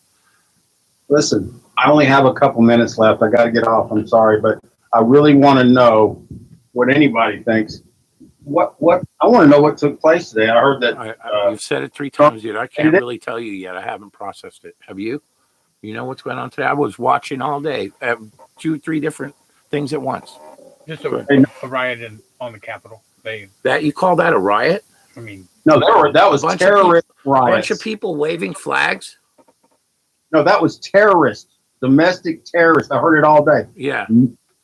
Listen, I only have a couple minutes left. I got to get off. I'm sorry, but I really want to know what anybody thinks. What I want to know what took place today. I heard that you've said it 3 times yet. I can't really tell you yet. I haven't processed it. Have you? You know what's going on today? I was watching all day, 2-3 different things at once. Just a riot on the Capitol. That you call that a riot? I mean, no, that was terrorist riots. A bunch of people waving flags. No, that was terrorists, domestic terrorists. I heard it all day. Yeah,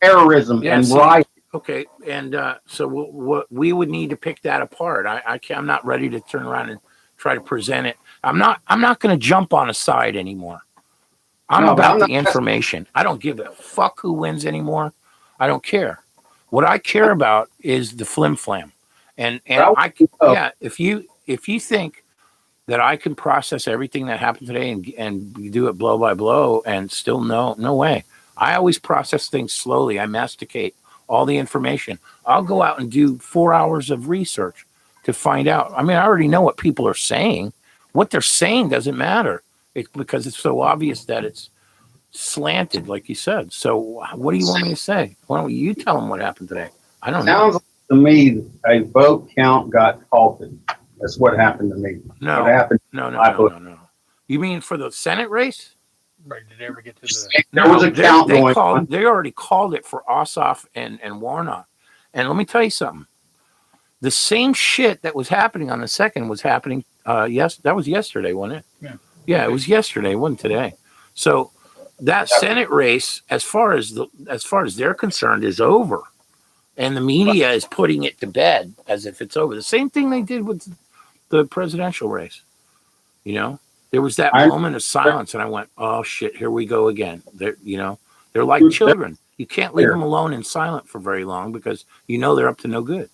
terrorism and riot. Okay, and so we would need to pick that apart. I'm not ready to turn around and try to present it. I'm not going to jump on a side anymore. I'm about the information. I don't give a fuck who wins anymore. I don't care. What I care about is the flim flam, and if you think that I can process everything that happened today and do it blow by blow and still no way. I always process things slowly. I masticate all the information. I'll go out and do 4 hours of research to find out. I mean, I already know what people are saying. What they're saying doesn't matter because it's so obvious that it's slanted, like you said. So what do you want me to say? Why don't you tell them what happened today? I don't know. Sounds like to me a vote count got halted. That's what happened to me. No, what happened? No. You mean for the Senate race? Right? Did they ever get to the? There was a count going on. They already called it for Ossoff and Warnock. And let me tell you something. The same shit that was happening on the second was happening. Yes, that was yesterday, wasn't it? Yeah, it was yesterday. It wasn't today. So that Senate race, as far as they're concerned, is over, and the media is putting it to bed as if it's over. The same thing they did with the presidential race. You know, there was that moment of silence, and I went, "Oh shit, here we go again." They're like children. You can't leave them alone and silent for very long because they're up to no good.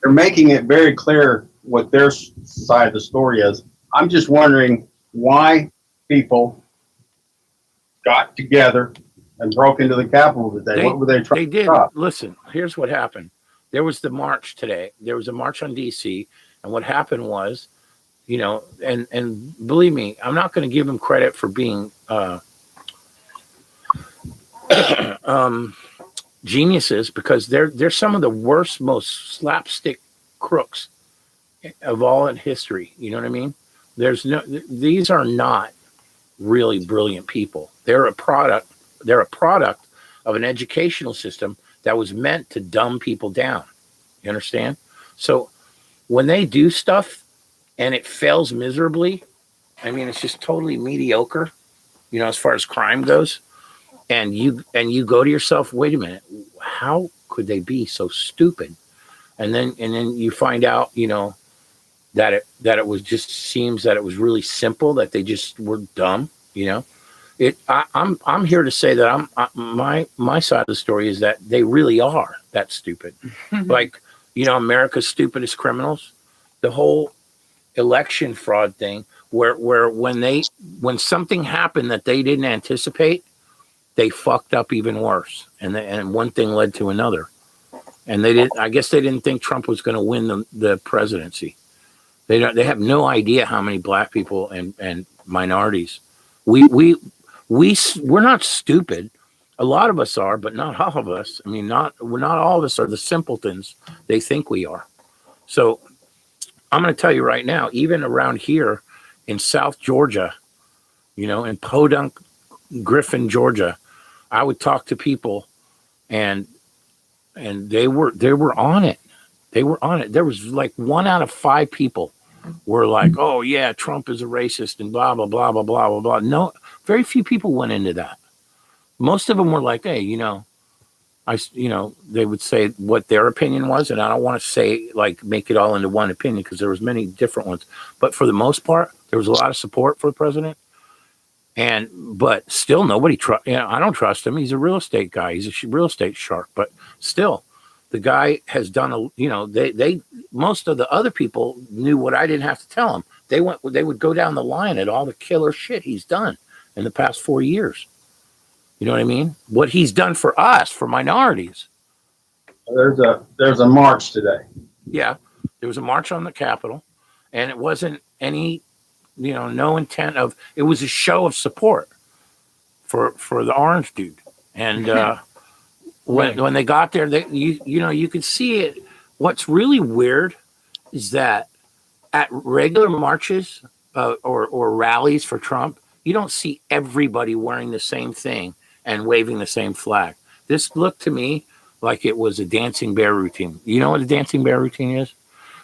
They're making it very clear what their side of the story is. I'm just wondering why people got together and broke into the Capitol today. What were they trying to stop? Listen, here's what happened. There was the march today. There was a march on D.C., and what happened was, and believe me, I'm not going to give them credit for being geniuses, because they're some of the worst, most slapstick crooks of all in history. You know what I mean? These are not really brilliant people. They're a product of an educational system that was meant to dumb people down. You understand? So when they do stuff and it fails miserably, I mean, it's just totally mediocre, as far as crime goes. And you go to yourself, wait a minute, how could they be so stupid? And then you find out, that it was just seems that it was really simple, that they just were dumb. I'm here to say that my side of the story is that they really are that stupid. Like, America's stupidest criminals. The whole election fraud thing, where when something happened that they didn't anticipate, they fucked up even worse, and one thing led to another, and I guess they didn't think Trump was going to win the presidency. They have no idea how many black people and minorities. We're not stupid. A lot of us are, but not all of us. I mean, not all of us are the simpletons they think we are. So I'm going to tell you right now, even around here in South Georgia, in Podunk, Griffin, Georgia, I would talk to people, and they were on it. They were on it. There was like 1 out of 5 people were like, "Oh yeah, Trump is a racist," and blah blah blah blah blah blah blah. No, very few people went into that. Most of them were like, "Hey, they would say what their opinion was," and I don't want to say make it all into one opinion, because there was many different ones. But for the most part, there was a lot of support for the president. But still, nobody I don't trust him. He's a real estate guy. He's a real estate shark. But still, the guy has done they most of the other people knew what I didn't have to tell them. They would go down the line at all the killer shit he's done in the past 4 years. You know what I mean? What he's done for us, for minorities. There's a march today. Yeah, there was a march on the Capitol, and it wasn't any, no intent of. It was a show of support for the orange dude. And when they got there, you could see it. What's really weird is that at regular marches or rallies for Trump, you don't see everybody wearing the same thing and waving the same flag. This looked to me like it was a dancing bear routine. You know what a dancing bear routine is?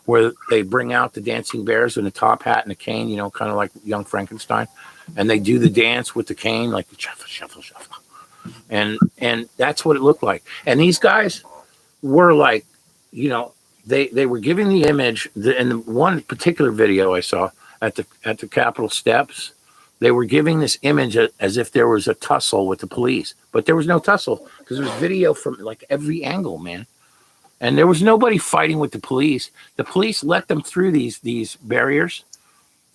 Where they bring out the dancing bears in a top hat and a cane, kind of like Young Frankenstein, and they do the dance with the cane, like shuffle, shuffle, shuffle. And that's what it looked like. And these guys were like, they were giving the image. In the one particular video I saw at the Capitol steps, they were giving this image as if there was a tussle with the police, but there was no tussle, because there was video from like every angle, man. And there was nobody fighting with the police. The police let them through these barriers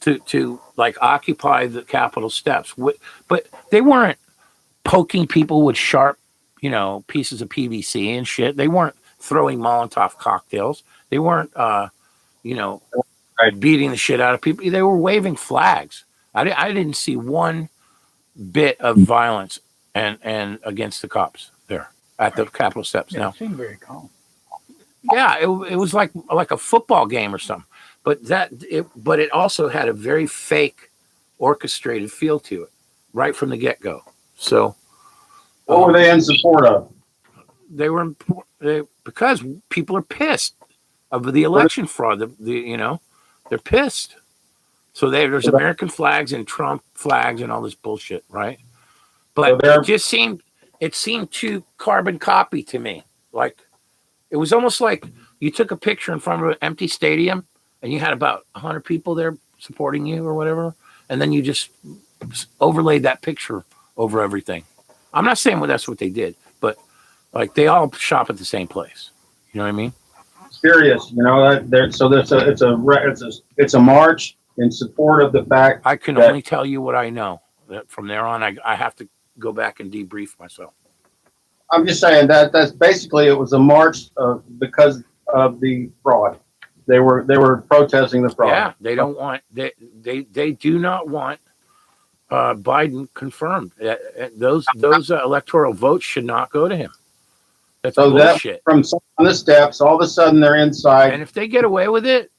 to like occupy the Capitol steps. But they weren't poking people with sharp, pieces of PVC and shit. They weren't throwing Molotov cocktails. They weren't, beating the shit out of people. They were waving flags. I didn't see one bit of violence and against the cops there at the Capitol steps. Yeah, Now, it seemed very calm. yeah, it was like a football game or something. But it also had a very fake, orchestrated feel to it, right from the get go. So, What were they in support of? they were because people are pissed of the election fraud. They're pissed. So there's American flags and Trump flags and all this bullshit, right? But it seemed too carbon copy to me. Like it was almost like you took a picture in front of an empty stadium and you had about 100 people there supporting you or whatever, and then you just overlaid that picture over everything. I'm not saying that's what they did, but like they all shop at the same place. You know what I mean? Serious, it's a march in support of the fact. I can only tell you what I know. That from there on, I have to go back and debrief myself. I'm just saying that's basically it was a march because of the fraud. They were protesting the fraud. Yeah, they don't want they do not want Biden confirmed. Those electoral votes should not go to him. That's bullshit. From on the steps, all of a sudden they're inside. And if they get away with it,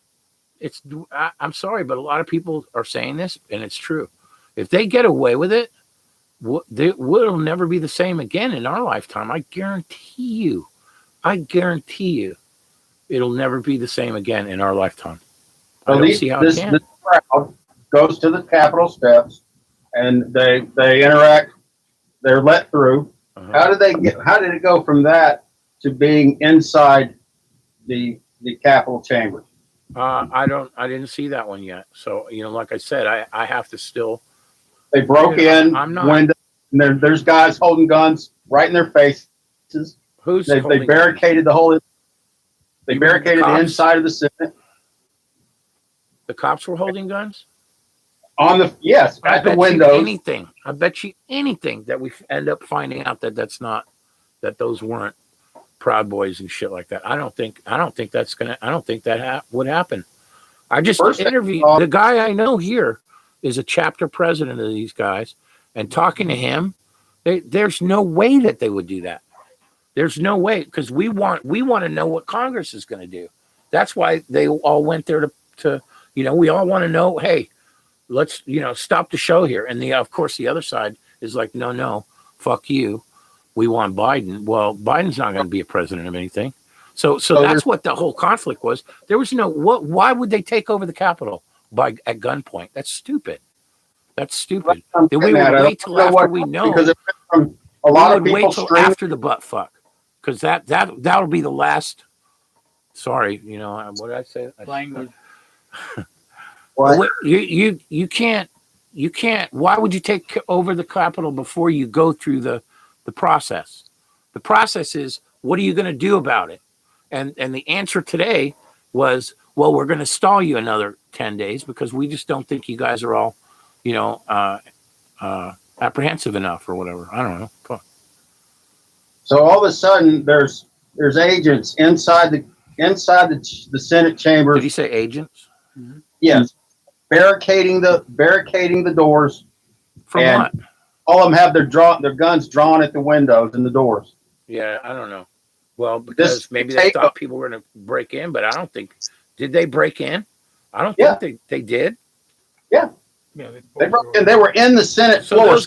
I'm sorry, but a lot of people are saying this, and it's true. If they get away with it, it'll never be the same again in our lifetime. I guarantee you. It'll never be the same again in our lifetime. I don't see how it can. This crowd goes to the Capitol steps, and they interact. They're let through. Uh-huh. How did it go from that to being inside the Capitol chambers? I didn't see that one yet. So like I said, I have to still. They broke in. I'm not. Window, and there's guys holding guns right in their faces. They barricaded the whole. They barricaded the inside of the Senate. The cops were holding guns? At the windows. I bet you anything that we end up finding out that those weren't Proud Boys and shit like that. I don't think that would happen. I just interviewed the guy I know here is a chapter president of these guys, and talking to him, there's no way that they would do that. There's no way, because we want to know what Congress is going to do. That's why they all went there to we all want to know, hey, let's stop the show here. And of course the other side is like, no, fuck you. We want Biden. Well, Biden's not going to be a president of anything. So that's what the whole conflict was. There was why would they take over the Capitol at gunpoint? That's stupid. We would wait till after we know. Because a lot of people wait till after the butt fuck. Because that'll be the last. Sorry, what did I say? Language. What? You can't. Why would you take over the Capitol before you go through the process? The process is, what are you going to do about it? And the answer today was, well, we're going to stall you another 10 days because we just don't think you guys are all, apprehensive enough or whatever. I don't know. Fuck. So all of a sudden, there's agents inside the Senate chamber. Did he say agents? Mm-hmm. Yes, barricading the doors. From what? All of them have their guns drawn at the windows and the doors. Yeah, I don't know. Well, because maybe they thought people were going to break in, but I don't think. Did they break in? I don't think they did. Yeah. Yeah, they broke in. They were in the Senate floor,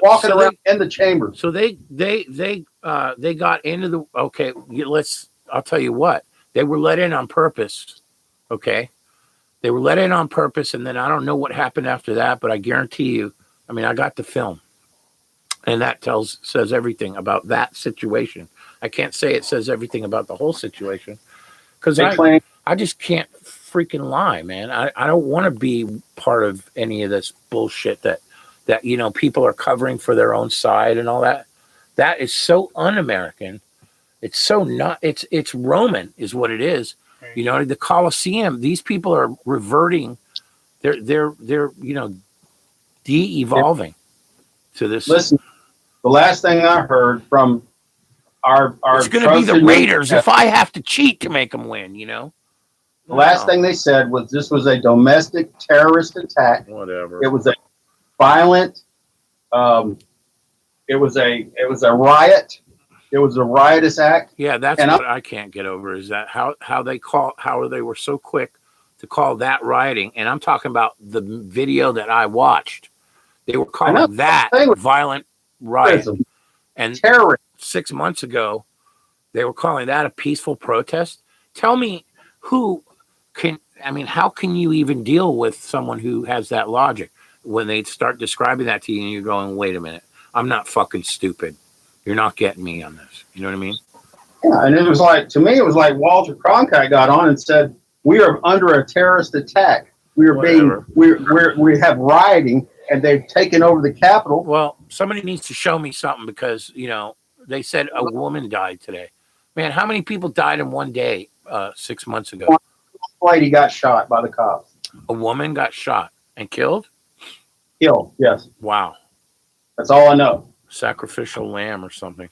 walking around in the chamber. So they got into the. Okay, I'll tell you what. They were let in on purpose. Okay, they were let in on purpose, and then I don't know what happened after that, but I guarantee you. I mean, I got the film, and that says everything about that situation. I can't say it says everything about the whole situation because I just can't freaking lie, man. I don't want to be part of any of this bullshit that people are covering for their own side and all that. That is so un-American. It's so not. It's Roman, is what it is. Right. The Colosseum. These people are reverting. They're de-evolving to this. Listen, the last thing I heard from our It's going to be the trusted Raiders news- if I have to cheat to make them win, you know? the last thing they said was this was a domestic terrorist attack. Whatever. It was a violent. It was a riot. It was a riotous act. Yeah, that's And what I can't get over is that how they were so quick to call that rioting. And I'm talking about the video that I watched. They were calling that violent riot. And terror. 6 months ago, they were calling that a peaceful protest. Tell me how can you even deal with someone who has that logic when they start describing that to you and you're going, wait a minute, I'm not fucking stupid. You're not getting me on this. You know what I mean? Yeah, and it was like, to me, it was like Walter Cronkite got on and said, we are under a terrorist attack. We have rioting and they've taken over the Capitol. Well, somebody needs to show me something because, they said a woman died today. Man, how many people died in one day 6 months ago? One lady got shot by the cops. A woman got shot and killed? Killed, yes. Wow. That's all I know. Sacrificial lamb or something.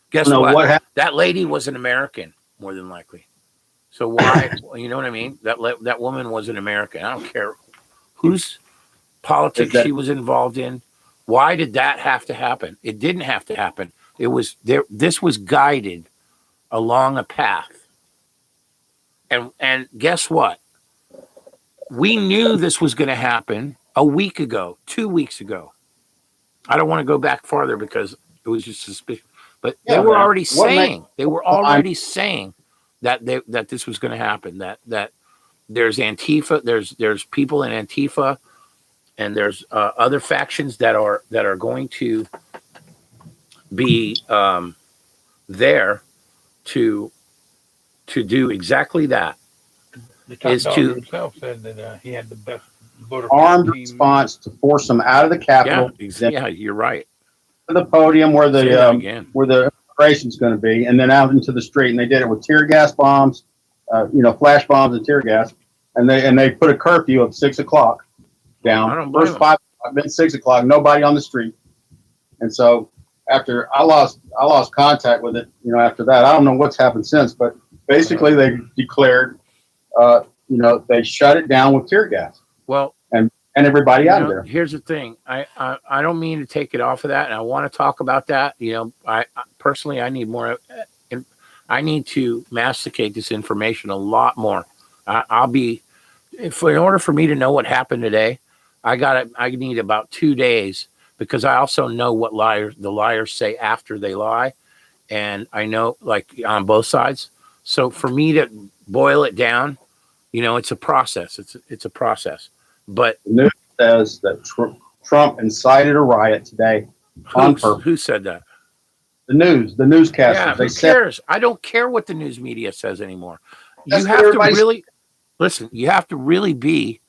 Guess I don't know what? happened. That lady was an American, more than likely. So why, you know what I mean? That woman was an American. I don't care whose politics she was involved in. Why did that have to happen? It didn't have to happen. It was there. This was guided along a path. And guess what? We knew this was going to happen a week ago, 2 weeks ago. I don't want to go back farther because it was just suspicious. But they were already saying that this was going to happen. That there's Antifa, there's people in Antifa, and there's other factions that are going to be there to do exactly that. The top dog himself said that he had the best armed response to force them out of the Capitol. Yeah, you're right. To the podium where the immigration's going to be, and then out into the street. And they did it with tear gas bombs, flash bombs and tear gas. And they put a curfew of 6 o'clock down. First 5 o'clock, then 6 o'clock, nobody on the street. And so after I lost contact with it, after that, I don't know what's happened since, but basically they declared, they shut it down with tear gas. Well, and everybody out of there. Here's the thing. I don't mean to take it off of that, and I want to talk about that. I personally, I need more. I need to masticate this information a lot more. In order for me to know what happened today, I need about 2 days because I also know what the liars say after they lie, and I know on both sides. So for me to boil it down, it's a process. It's a process. But the news says that Trump incited a riot today on purpose. Who said that? The newscasters. Yeah, who cares? I don't care what the news media says anymore. You have to really listen. You have to really be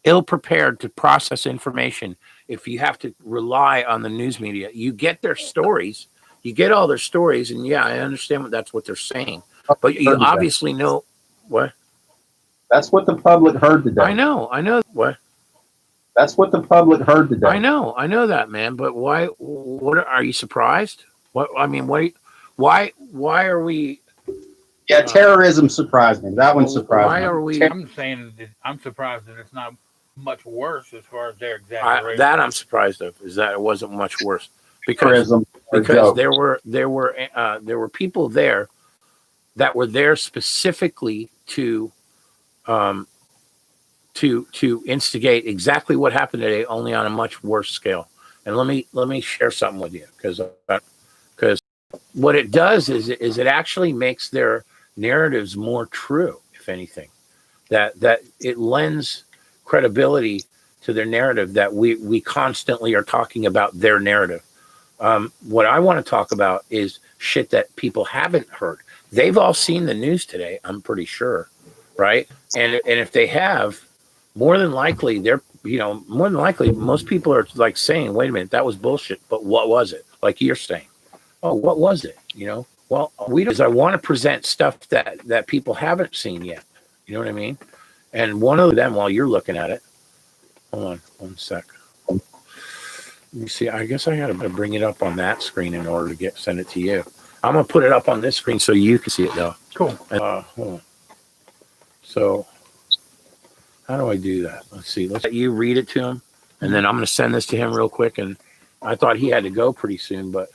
ill-prepared to process information. If you have to rely on the news media, you get their stories. You get all their stories, and yeah, I understand that's what they're saying. But you obviously know what. That's what the public heard today. I know what. That's what the public heard today. I know that, man. But why? What are you surprised? What I mean, why are we? Yeah, terrorism surprised me. That one surprised me. Why are we? I'm saying that I'm surprised that it's not much worse as far as their exaggeration. That I'm surprised of is that it wasn't much worse because there were people there that were there specifically to instigate exactly what happened today, only on a much worse scale. And let me share something with you because what it does is it actually makes their narratives more true, if anything. That it lends credibility to their narrative that we constantly are talking about their narrative. What I want to talk about is shit that people haven't heard. They've all seen the news today, I'm pretty sure. Right. And if they have, more than likely, most people are saying, wait a minute, that was bullshit. But what was it? Like you're saying, oh, what was it? Well, I want to present stuff that people haven't seen yet. You know what I mean? And one of them, while you're looking at it, hold on one sec. You see, I guess I had to bring it up on that screen in order to send it to you. I'm gonna put it up on this screen so you can see it though. Cool. Hold on. So how do I do that? Let's see. Let's let you read it to him, and then I'm gonna send this to him real quick. And I thought he had to go pretty soon, but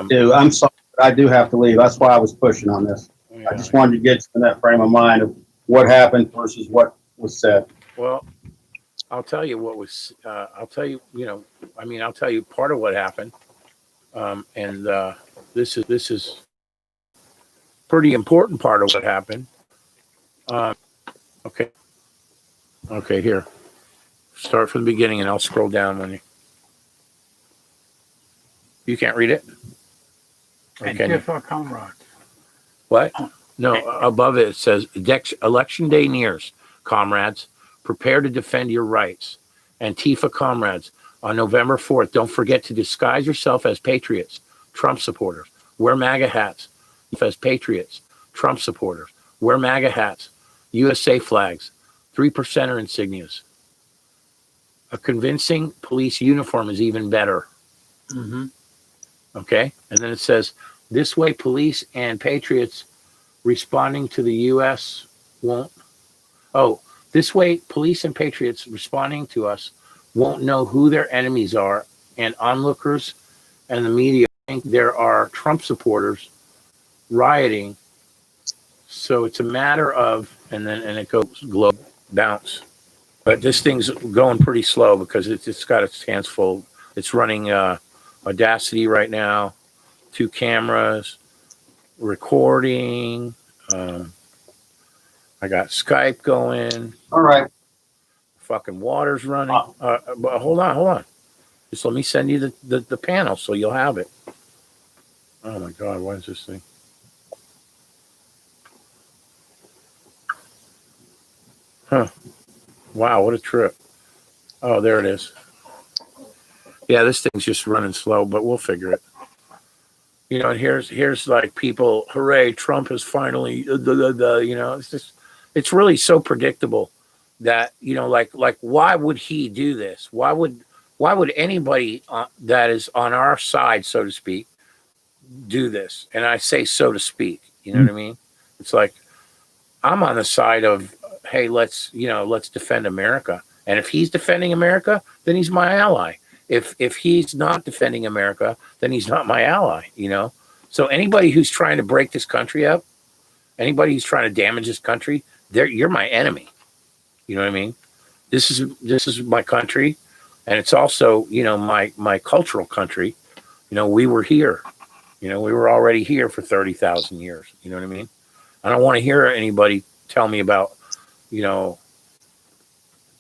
Dude, I'm sorry, but I do have to leave. That's why I was pushing on this. yeah, I just wanted to get you in that frame of mind of what happened versus what was said. well, I'll tell you what was. I'll tell you. I'll tell you part of what happened. And this is pretty important part of what happened. Okay. Okay, here. Start from the beginning, and I'll scroll down when you can't read it. Okay. Antifa comrades. What? No, above it says, election day nears, comrades. Prepare to defend your rights. Antifa comrades, on November 4th, don't forget to disguise yourself as patriots, Trump supporters. Wear MAGA hats as patriots, Trump supporters. Wear MAGA hats, USA flags, 3%er insignias. A convincing police uniform is even better. Mm-hmm. Okay? And then it says, this way police and patriots responding to the U.S. won't. Oh, this way police and patriots responding to us won't know who their enemies are, and onlookers and the media think there are Trump supporters rioting. So it's a matter of, and it goes globe bounce. But this thing's going pretty slow because it's got its hands full. It's running Audacity right now, 2 cameras, recording. I got Skype going. All right. Fucking water's running. But hold on. Just let me send you the panel so you'll have it. Oh my God, what is this thing? Huh. Wow, what a trip. Oh, there it is. Yeah, this thing's just running slow, but we'll figure it. And here's like people, hooray, Trump has finally, it's really so predictable that, like why would he do this? Why would anybody that is on our side, so to speak, do this? And I say so to speak, you know what I mean? It's like, I'm on the side of, hey, let's defend America. And if he's defending America, then he's my ally. If he's not defending America, then he's not my ally, So anybody who's trying to break this country up, anybody who's trying to damage this country, you're my enemy. You know what I mean? This is my country, and it's also, my cultural country. We were here. We were already here for 30,000 years. You know what I mean? I don't want to hear anybody tell me about,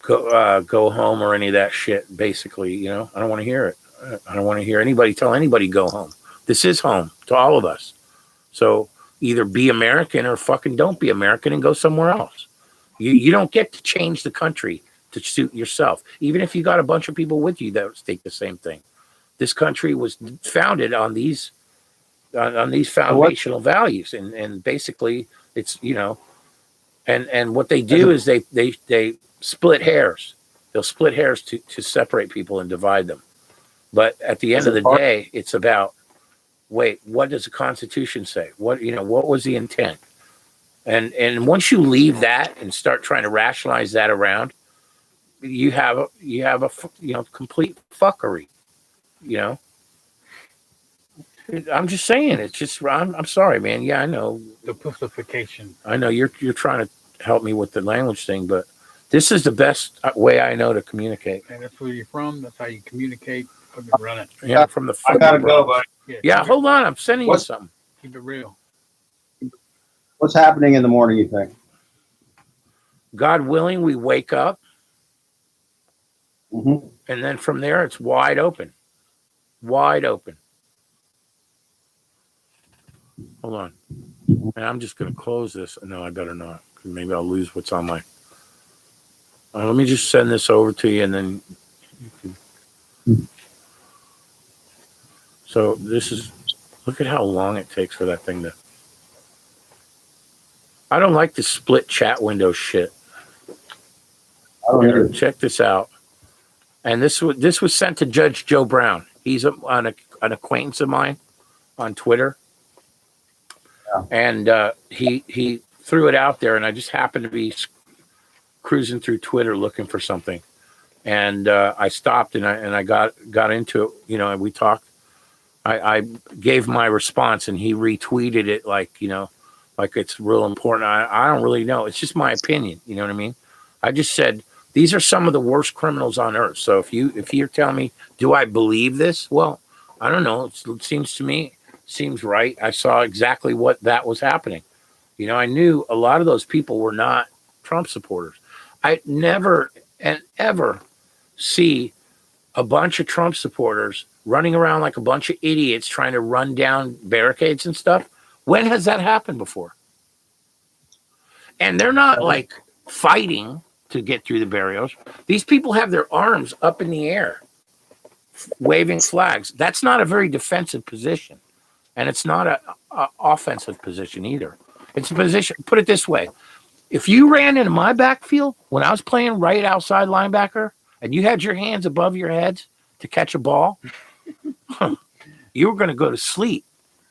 go home or any of that shit, basically. I don't want to hear it. I don't want to hear anybody tell anybody go home. This is home to all of us. So either be American or fucking don't be American and go somewhere else. You don't get to change the country to suit yourself, even if you got a bunch of people with you that think the same thing. This country was founded on these foundational values, and basically it's and what they do is they split hairs. They'll split hairs to separate people and divide them. But at the end of the day, it's about, wait, what does the Constitution say? What was the intent? And once you leave that and start trying to rationalize that around, you have a complete fuckery. I'm just saying, it's just, I'm sorry, man. Yeah, I know. The pussification. I know you're trying to help me with the language thing, but this is the best way I know to communicate. And that's where you're from. That's how you communicate. Fucking run it. Yeah, from the. I gotta go, buddy. Yeah, hold on. I'm sending you something. Keep it real. What's happening in the morning, you think? God willing, we wake up, Mm-hmm. and then from there, it's wide open. Wide open. Hold on. And I'm just going to close this. No, I better not. Maybe I'll lose what's on my. Let me just send this over to you, and then you can. So this is. Look at how long it takes for that thing to. I don't like the split chat window shit. I don't know. Check this out. And this was sent to Judge Joe Brown. He's an acquaintance of mine on Twitter. Yeah. And he threw it out there, and I just happened to be cruising through Twitter looking for something. And I stopped and I got into it, you know, and we talked. I gave my response, and he retweeted it like, you know, like it's real important. I don't really know. It's just my opinion. You know what I mean? I just said, these are some of the worst criminals on earth. So if you're telling me, do I believe this? Well, I don't know. It seems to me, seems right. I saw exactly what that was happening. You know, I knew a lot of those people were not Trump supporters. I never and ever see a bunch of Trump supporters running around like a bunch of idiots trying to run down barricades and stuff. When has that happened before? And they're not like fighting to get through the barriers. These people have their arms up in the air, waving flags. That's not a very defensive position. And it's not a offensive position either. It's a position, put it this way. If you ran into my backfield when I was playing right outside linebacker and you had your hands above your heads to catch a ball, you were going to go to sleep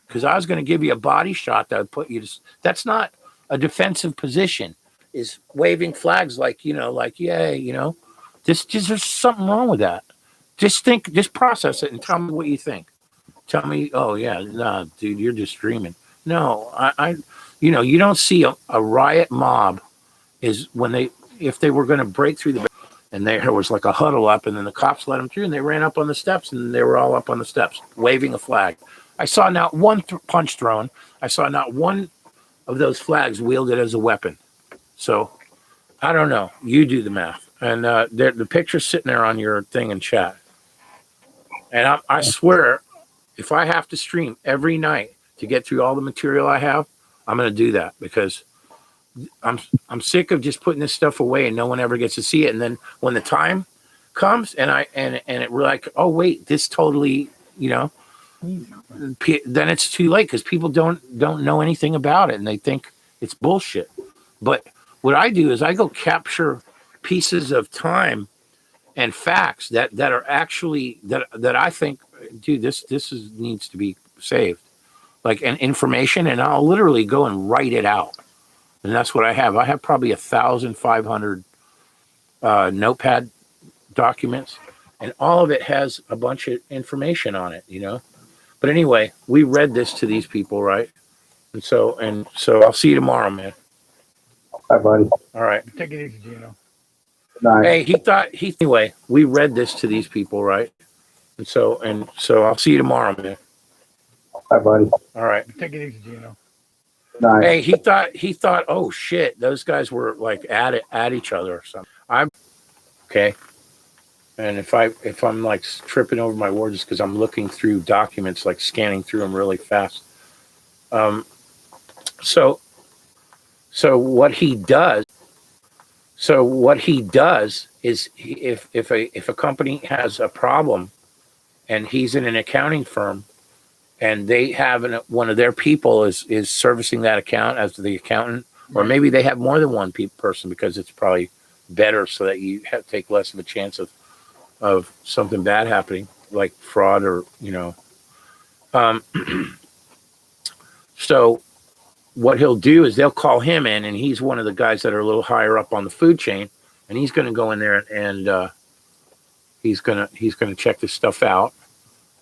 because I was going to give you a body shot that would put you to. That's not a defensive position. Is waving flags like, you know, like, yay, you know, just there's something wrong with that. Just process it and tell me what you think. Tell me, oh yeah, nah, dude, you're just dreaming. No, I you know, you don't see a riot mob is when if they were going to break through the, and there was like a huddle up, and then the cops let them through, and they ran up on the steps, and they were all up on the steps waving a flag. I saw not one punch thrown. I saw not one of those flags wielded as a weapon. So I don't know. You do the math, and the picture's sitting there on your thing in chat. And I swear, if I have to stream every night to get through all the material I have, I'm going to do that because I'm sick of just putting this stuff away and no one ever gets to see it. And then when the time comes and it we're like, oh wait, this totally, you know, then it's too late because people don't know anything about it and they think it's bullshit. But what I do is I go capture pieces of time and facts that are actually that I think, dude, this needs to be saved, like an information, and I'll literally go and write it out. And that's what I have. I have probably 1,500 notepad documents, and all of it has a bunch of information on it, you know. But anyway, we read this to these people, right? And so I'll see you tomorrow, man. Hi, buddy. All right. Take it easy, Gino. Hey, anyway, we read this to these people, right? And so I'll see you tomorrow, man. Hi, buddy. All right. Take it easy, Gino. Hey, he thought, oh shit, those guys were like at each other or something. I'm okay. And if I'm like tripping over my words, it's because I'm looking through documents, like scanning through them really fast. So what he does is if a company has a problem and he's in an accounting firm and they have one of their people is servicing that account as the accountant, or maybe they have more than one person because it's probably better so that you take less of a chance of something bad happening, like fraud or, you know. So what he'll do is they'll call him in, and he's one of the guys that are a little higher up on the food chain, and he's going to go in there and he's going to check this stuff out,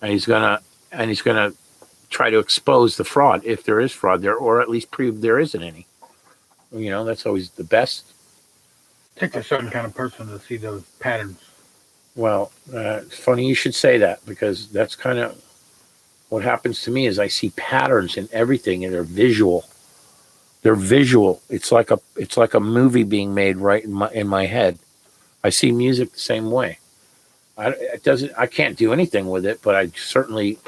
and he's going to try to expose the fraud if there is fraud there, or at least prove there isn't any. You know, that's always the best. It takes a certain kind of person to see those patterns. Well, it's funny you should say that, because that's kind of what happens to me is I see patterns in everything, and they're visual. They're visual. It's like a movie being made right in my head. I see music the same way. I can't do anything with it, but I certainly,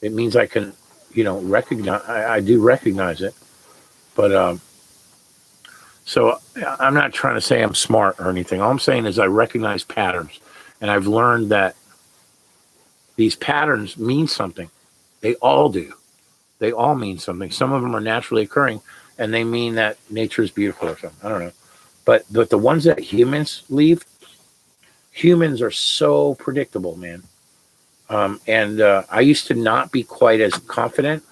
it means I can, you know, recognize. I do recognize it, but so I'm not trying to say I'm smart or anything. All I'm saying is I recognize patterns, and I've learned that these patterns mean something. They all do. They all mean something. Some of them are naturally occurring, and they mean that nature is beautiful or something. I don't know. But the ones that humans leave, humans are so predictable, man. And I used to not be quite as confident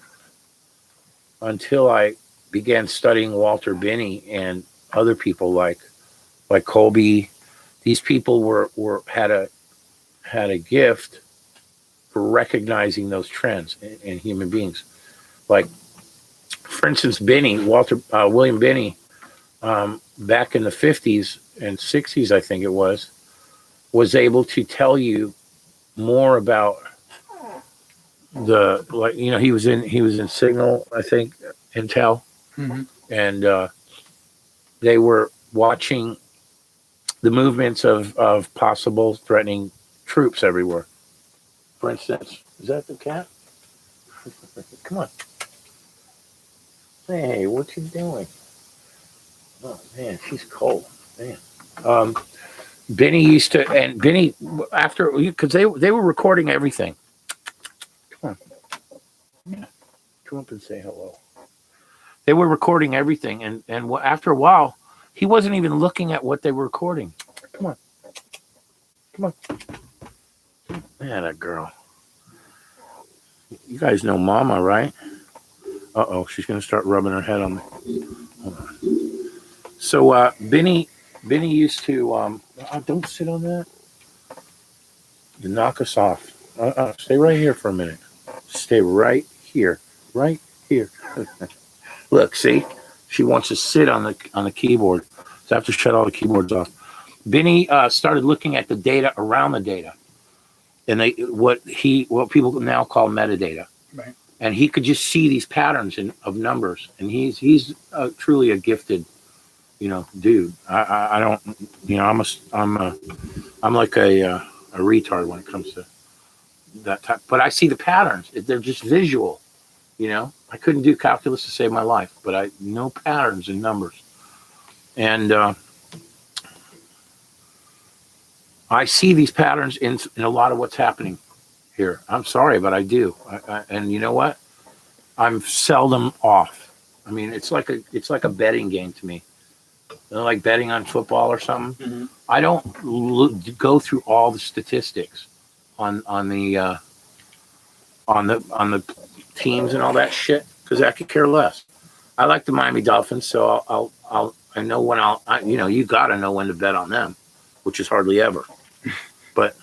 until I began studying Walter Binney and other people like Colby. These people had a gift for recognizing those trends in human beings. Like, for instance, William Binney, back in the 50s and 60s, I think it was able to tell you more about he was in Signal, I think, Intel, and they were watching the movements of possible threatening troops everywhere. For instance, is that the cat? Come on. Hey, what you doing? Oh man, she's cold. Man. Benny used to, and Benny, after, because they were recording everything. Come on. Yeah. Come up and say hello. They were recording everything, and after a while, he wasn't even looking at what they were recording. Come on. Come on. Man, that girl. You guys know Mama, right? Uh-oh, she's going to start rubbing her head on me. Hold on. So, Benny used to, don't sit on that. You knock us off. Stay right here for a minute. Stay right here. Right here. Look, see? She wants to sit on the keyboard. So I have to shut all the keyboards off. Benny started looking at the data around the data. And what people now call metadata. Right. And he could just see these patterns of numbers. And he's truly a gifted, dude. I don't, I'm like a retard when it comes to that type. But I see the patterns. They're just visual. I couldn't do calculus to save my life, but I know patterns in numbers. And I see these patterns in a lot of what's happening here. I'm sorry, but I do. And you know what? I'm seldom off. I mean, it's like a betting game to me. Like betting on football or something. Mm-hmm. I don't go through all the statistics on the teams and all that shit, because I could care less. I like the Miami Dolphins, so I know when you got to know when to bet on them, which is hardly ever. But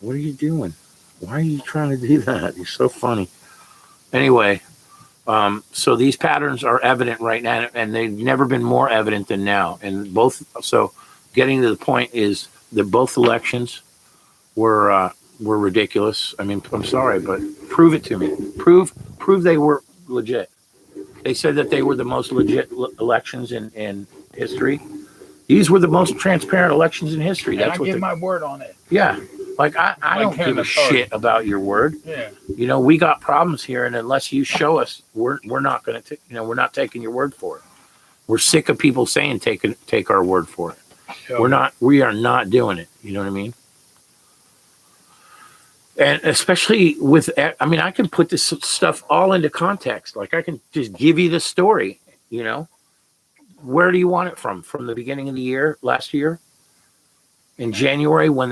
what are you doing? Why are you trying to do that? You're so funny. Anyway, so these patterns are evident right now, and they've never been more evident than now. And so getting to the point is that both elections were ridiculous. I mean, I'm sorry, but prove it to me. Prove they were legit. They said that they were the most legit elections in history. These were the most transparent elections in history. And that's I give my word on it. Yeah. Like, I don't give a shit about your word. Yeah. We got problems here, and unless you show us, we're not going to, we're not taking your word for it. We're sick of people saying take our word for it. Sure. We are not doing it. You know what I mean? And especially I can put this stuff all into context. Like, I can just give you the story, Where do you want it from? From the beginning of the year, last year? In January, when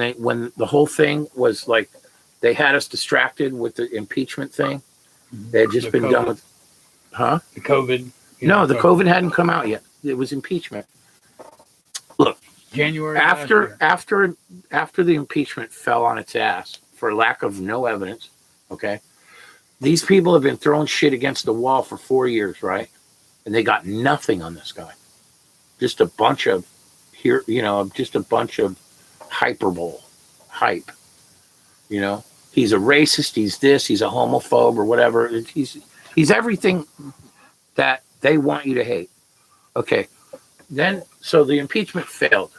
the whole thing was like, they had us distracted with the impeachment thing. They had just been done with, the COVID. No, the COVID hadn't come out yet. It was impeachment. Look, January after the impeachment fell on its ass for lack of no evidence. Okay, these people have been throwing shit against the wall for 4 years, right? And they got nothing on this guy. Just a bunch of hyperbole, hype. He's a racist, he's this, he's a homophobe or whatever. He's everything that they want you to hate. Okay. Then, so the impeachment failed.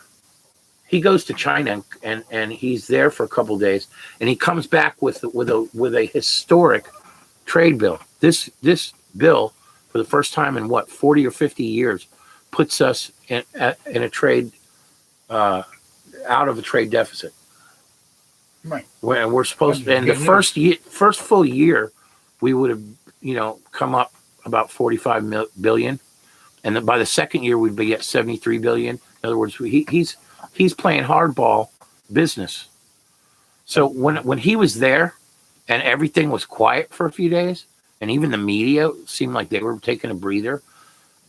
He goes to China and he's there for a couple of days, and he comes back with a historic trade bill. This bill, for the first time in 40 or 50 years, puts us in a trade out of a trade deficit. Right. When we're supposed to, and the first full year, we would have come up about 45 billion, and then by the second year we'd be at 73 billion. In other words, he's playing hardball business. So when he was there and everything was quiet for a few days, and even the media seemed like they were taking a breather,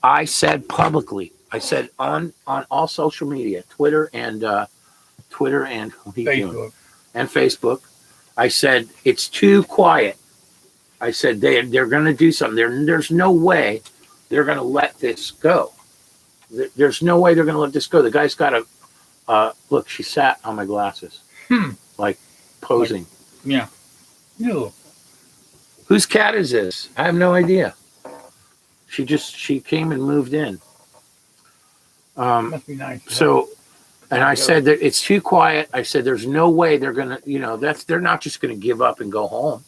I said publicly, I said on all social media, Twitter and Facebook. And Facebook, I said it's too quiet. I said they're going to do something. There's no way they're going to let this go. There's no way they're going to let this go. The guy's got a look. She sat on my glasses, like posing. Yeah. No. Whose cat is this? I have no idea. She came and moved in. Must be nice. So, and I said that it's too quiet. I said there's no way they're gonna, they're not just gonna give up and go home.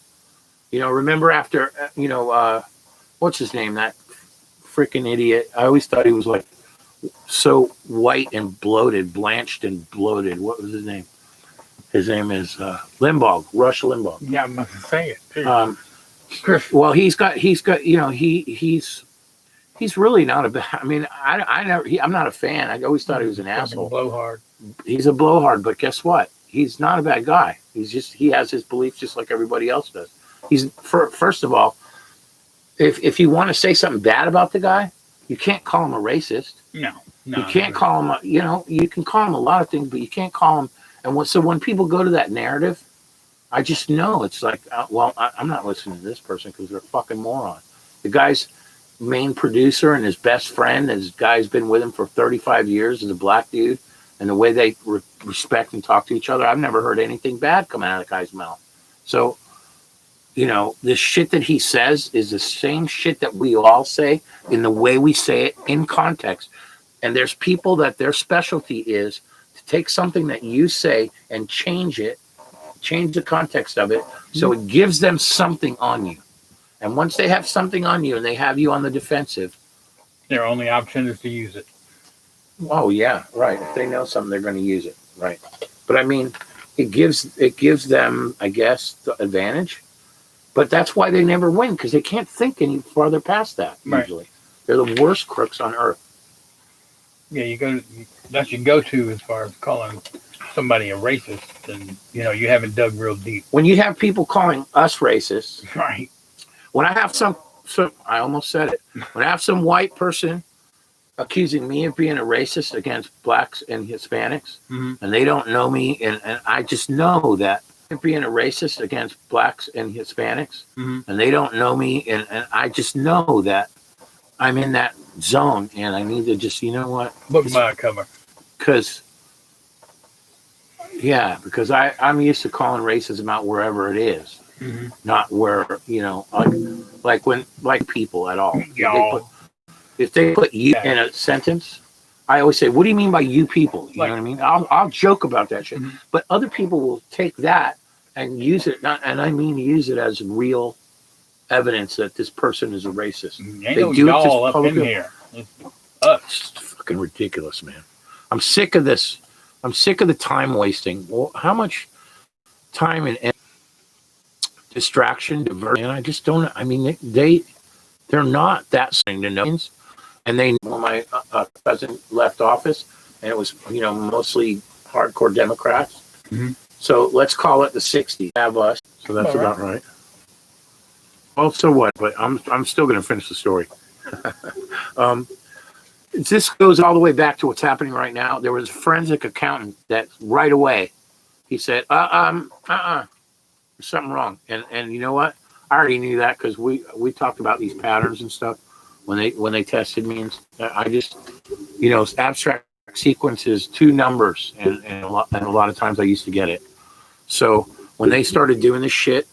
Remember after, what's his name? That freaking idiot. I always thought he was like so white and bloated, blanched and bloated. What was his name? His name is Limbaugh, Rush Limbaugh. Yeah, I must say it too. Chris. Well, he's got, he's really not a bad. I mean, I'm not a fan. I always thought he was an asshole. Blowhard. He's a blowhard, but guess what? He's not a bad guy. He has his beliefs just like everybody else does. First of all, if you want to say something bad about the guy, you can't call him a racist. No. You can't call him. You can call him a lot of things, but you can't call him. And so when people go to that narrative, I just know it's like, I'm not listening to this person because they're a fucking moron. The guy's main producer and his best friend, this guy's been with him for 35 years, is a black dude, and the way they respect and talk to each other, I've never heard anything bad come out of the guy's mouth. So, the shit that he says is the same shit that we all say in the way we say it in context. And there's people that their specialty is to take something that you say and change the context of it, so it gives them something on you. And once they have something on you and they have you on the defensive, their only option is to use it. Oh yeah, right. If they know something, they're going to use it, right? But I mean, it gives them, I guess, the advantage. But that's why they never win, because they can't think any farther past that. Usually, they're the worst crooks on earth. Yeah, that's your go-to as far as calling somebody a racist, and you haven't dug real deep. When you have people calling us racists, right? When I have I almost said it. When I have some white person accusing me of being a racist against blacks and Hispanics, and they don't know me, and I just know that being a racist against blacks and Hispanics, and they don't know me, and I just know that I'm in that zone, and I need to just, book my cover. Because I'm used to calling racism out wherever it is, not where, like people at all. If they put you in a sentence, I always say, what do you mean by you people? You know what I mean? I'll joke about that shit. But other people will take that and use it, and I mean use it as real evidence that this person is a racist. Ain't no y'all up in here. It's fucking ridiculous, man. I'm sick of this. I'm sick of the time wasting. Well, how much time and distraction, diversion, and I just don't. I mean, they're not that thing to know. And when my cousin left office, and it was mostly hardcore Democrats. So let's call it the 60s. Have us. So that's about right. Well, so what? But I'm still going to finish the story. This goes all the way back to what's happening right now. There was a forensic accountant that right away he said, there's something wrong. And you know what? I already knew that because we talked about these patterns and stuff when they tested me, and I just abstract sequences, 2 numbers, and a lot of times I used to get it. So when they started doing this shit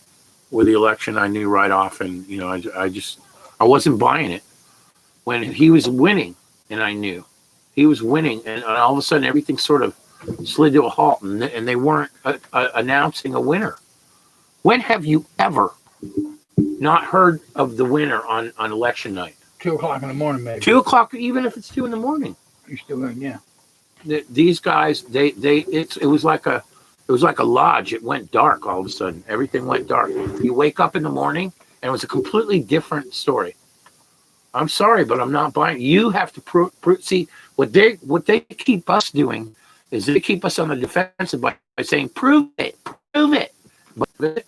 with the election, I knew right off, and I wasn't buying it. When he was winning, and I knew he was winning, and all of a sudden everything sort of slid to a halt, and they weren't announcing a winner. When have you ever not heard of the winner on election night? 2:00 in the morning, maybe. 2:00, even if it's 2 a.m. You're still in, yeah. These guys, it was like a lodge. It went dark all of a sudden. Everything went dark. You wake up in the morning, and it was a completely different story. I'm sorry, but I'm not buying. You have to see what they keep us doing is they keep us on the defensive by saying, prove it. But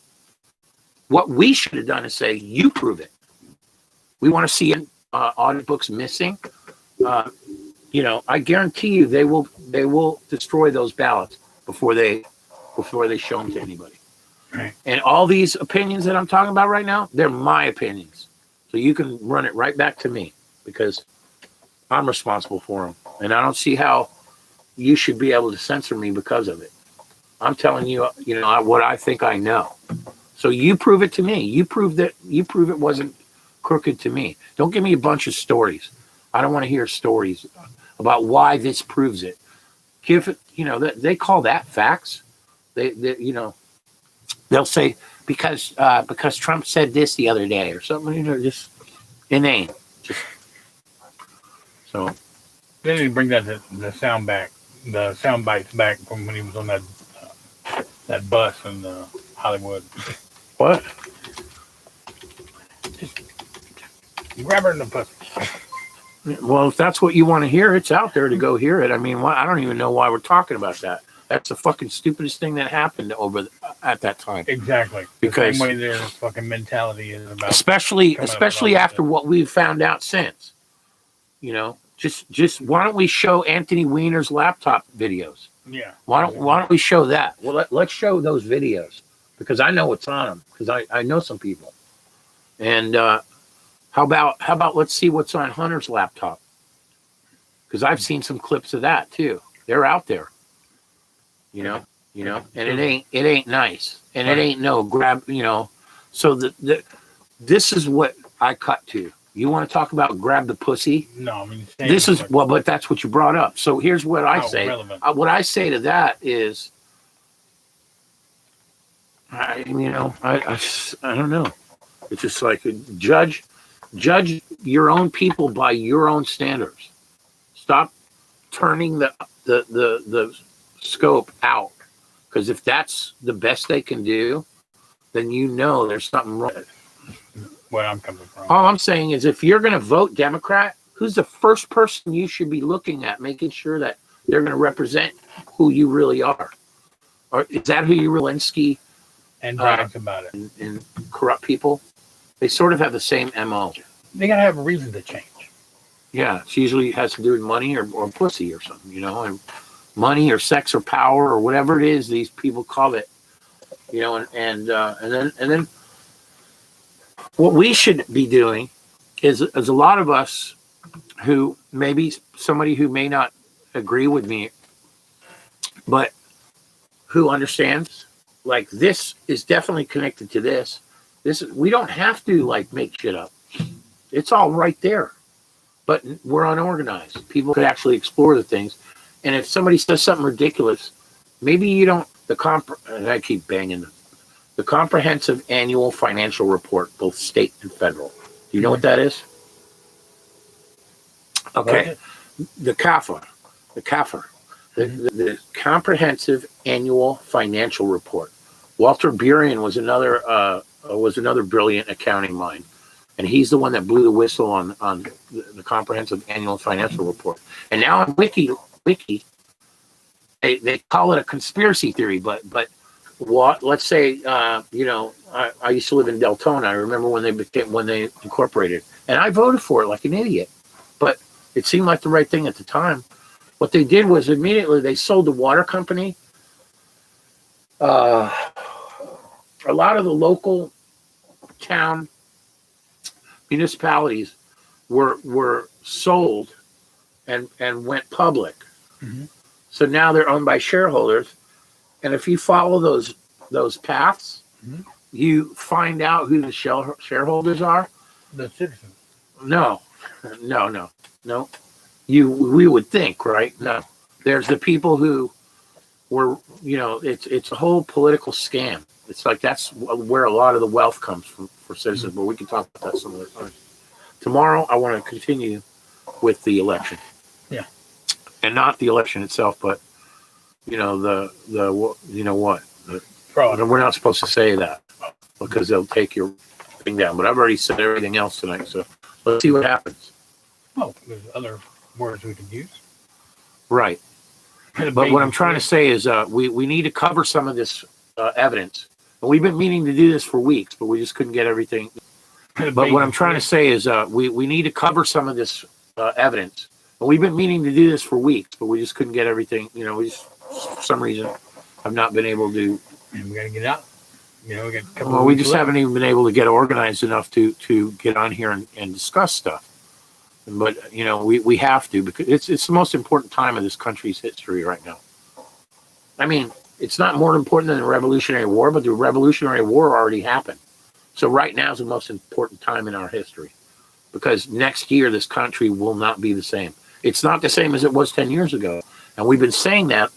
what we should have done is say, you prove it. We want to see audit books missing. I guarantee you they will destroy those ballots before they show them to anybody. Right. And all these opinions that I'm talking about right now, they're my opinions. So you can run it right back to me because I'm responsible for them. And I don't see how you should be able to censor me because of it. I'm telling you, what I think I know. So you prove it to me. You prove it wasn't crooked to me. Don't give me a bunch of stories. I don't want to hear stories about why this proves it. Give it, they call that facts. They'll say because Trump said this the other day or something, just inane. So they need to bring the sound bites back from when he was on that bus in Hollywood. What? Just grab her in the pussy. Well, if that's what you want to hear, it's out there to go hear it. I mean, I don't even know why we're talking about that. That's the fucking stupidest thing that happened at that time. Exactly. Because the same way their fucking mentality is about. Especially after what we've found out since. Just why don't we show Anthony Weiner's laptop videos? Yeah. Why don't we show that? Well, let's show those videos because I know what's on them because I know some people. And how about let's see what's on Hunter's laptop because I've seen some clips of that too. They're out there. And it ain't nice, and it ain't no grab. So this is what I cut to. You want to talk about grab the pussy? No, I mean this is but that's what you brought up. So here's what I say. What I say to that is, I don't know. It's just like judge your own people by your own standards. Stop turning the scope out, because if that's the best they can do, then there's something wrong. Where I'm coming from. All I'm saying is, if you're going to vote Democrat, who's the first person you should be looking at, making sure that they're going to represent who you really are? Or is that who you Zelensky and brags about it? And corrupt people, they sort of have the same MO. They got to have a reason to change. Yeah, it usually has to do with money or pussy or something, and money or sex or power or whatever it is these people call it, and then what we should be doing is a lot of us who maybe somebody who may not agree with me, but who understands like this is definitely connected to this. We don't have to make shit up. It's all right there, but we're unorganized. People could actually explore the things. And if somebody says something ridiculous, maybe you don't, I keep banging the Comprehensive Annual Financial Report, both state and federal. Do you know what that is? Okay. The CAFA, the Comprehensive Annual Financial Report. Walter Burien was another brilliant accounting mind. And he's the one that blew the whistle on the Comprehensive Annual Financial Report. And now on Wiki, they call it a conspiracy theory, but what? Let's say, I used to live in Deltona. I remember when they incorporated, and I voted for it like an idiot, but it seemed like the right thing at the time. What they did was immediately they sold the water company. A lot of the local town municipalities were sold and went public. Mm-hmm. So now they're owned by shareholders. And if you follow those paths, mm-hmm. you find out who the shareholders are. The citizens. No. We would think, right? No. There's the people who were, it's a whole political scam. It's like that's where a lot of the wealth comes from for citizens, but we can talk about that some other time. Tomorrow, I want to continue with the election. Yeah. And not the election itself, but, we're not supposed to say that because they'll take your thing down. But I've already said everything else tonight, so let's see what happens. Well, there's other words we could use. Right. But what I'm trying to say is we need to cover some of this evidence. And we've been meaning to do this for weeks, but we just couldn't get everything. But what I'm trying to say is we need to cover some of this evidence. And we've been meaning to do this for weeks, but we just couldn't get everything. You know, we just, for some reason, have not been able to. And we got to get out. You know, we got a couple Well, of we weeks just left. haven't even been able to get organized enough to get on here and discuss stuff. But, you know, we have to, because it's the most important time of this country's history right now. I mean, it's not more important than the Revolutionary War, but the Revolutionary War already happened. So right now is the most important time in our history, because next year this country will not be the same. It's not the same as it was 10 years ago. And we've been saying that,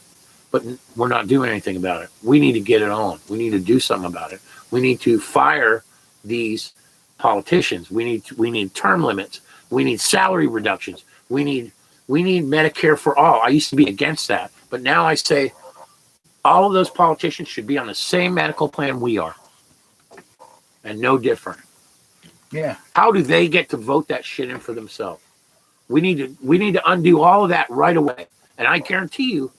but we're not doing anything about it. We need to get it on. We need to do something about it. We need to fire these politicians. We need term limits. We need salary reductions. We need Medicare for all. I used to be against that, but now I say all of those politicians should be on the same medical plan we are, and no different. Yeah. How do they get to vote that shit in for themselves? We need to undo all of that right away. And I guarantee you,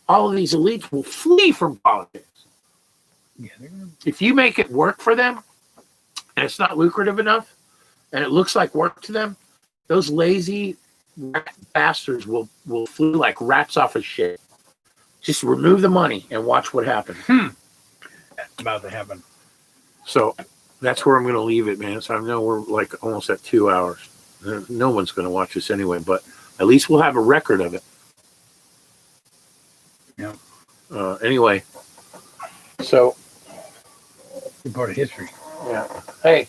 all of these elites will flee from politics. Yeah. If you make it work for them, and it's not lucrative enough, and it looks like work to them, those lazy bastards will flee like rats off a shit. Just remove the money and watch what happens. That's about to happen. So that's where I'm going to leave it, man. So I know we're like almost at 2 hours. No one's going to watch this anyway, but at least we'll have a record of it. Yeah. Anyway, so Good part of history. yeah. Hey,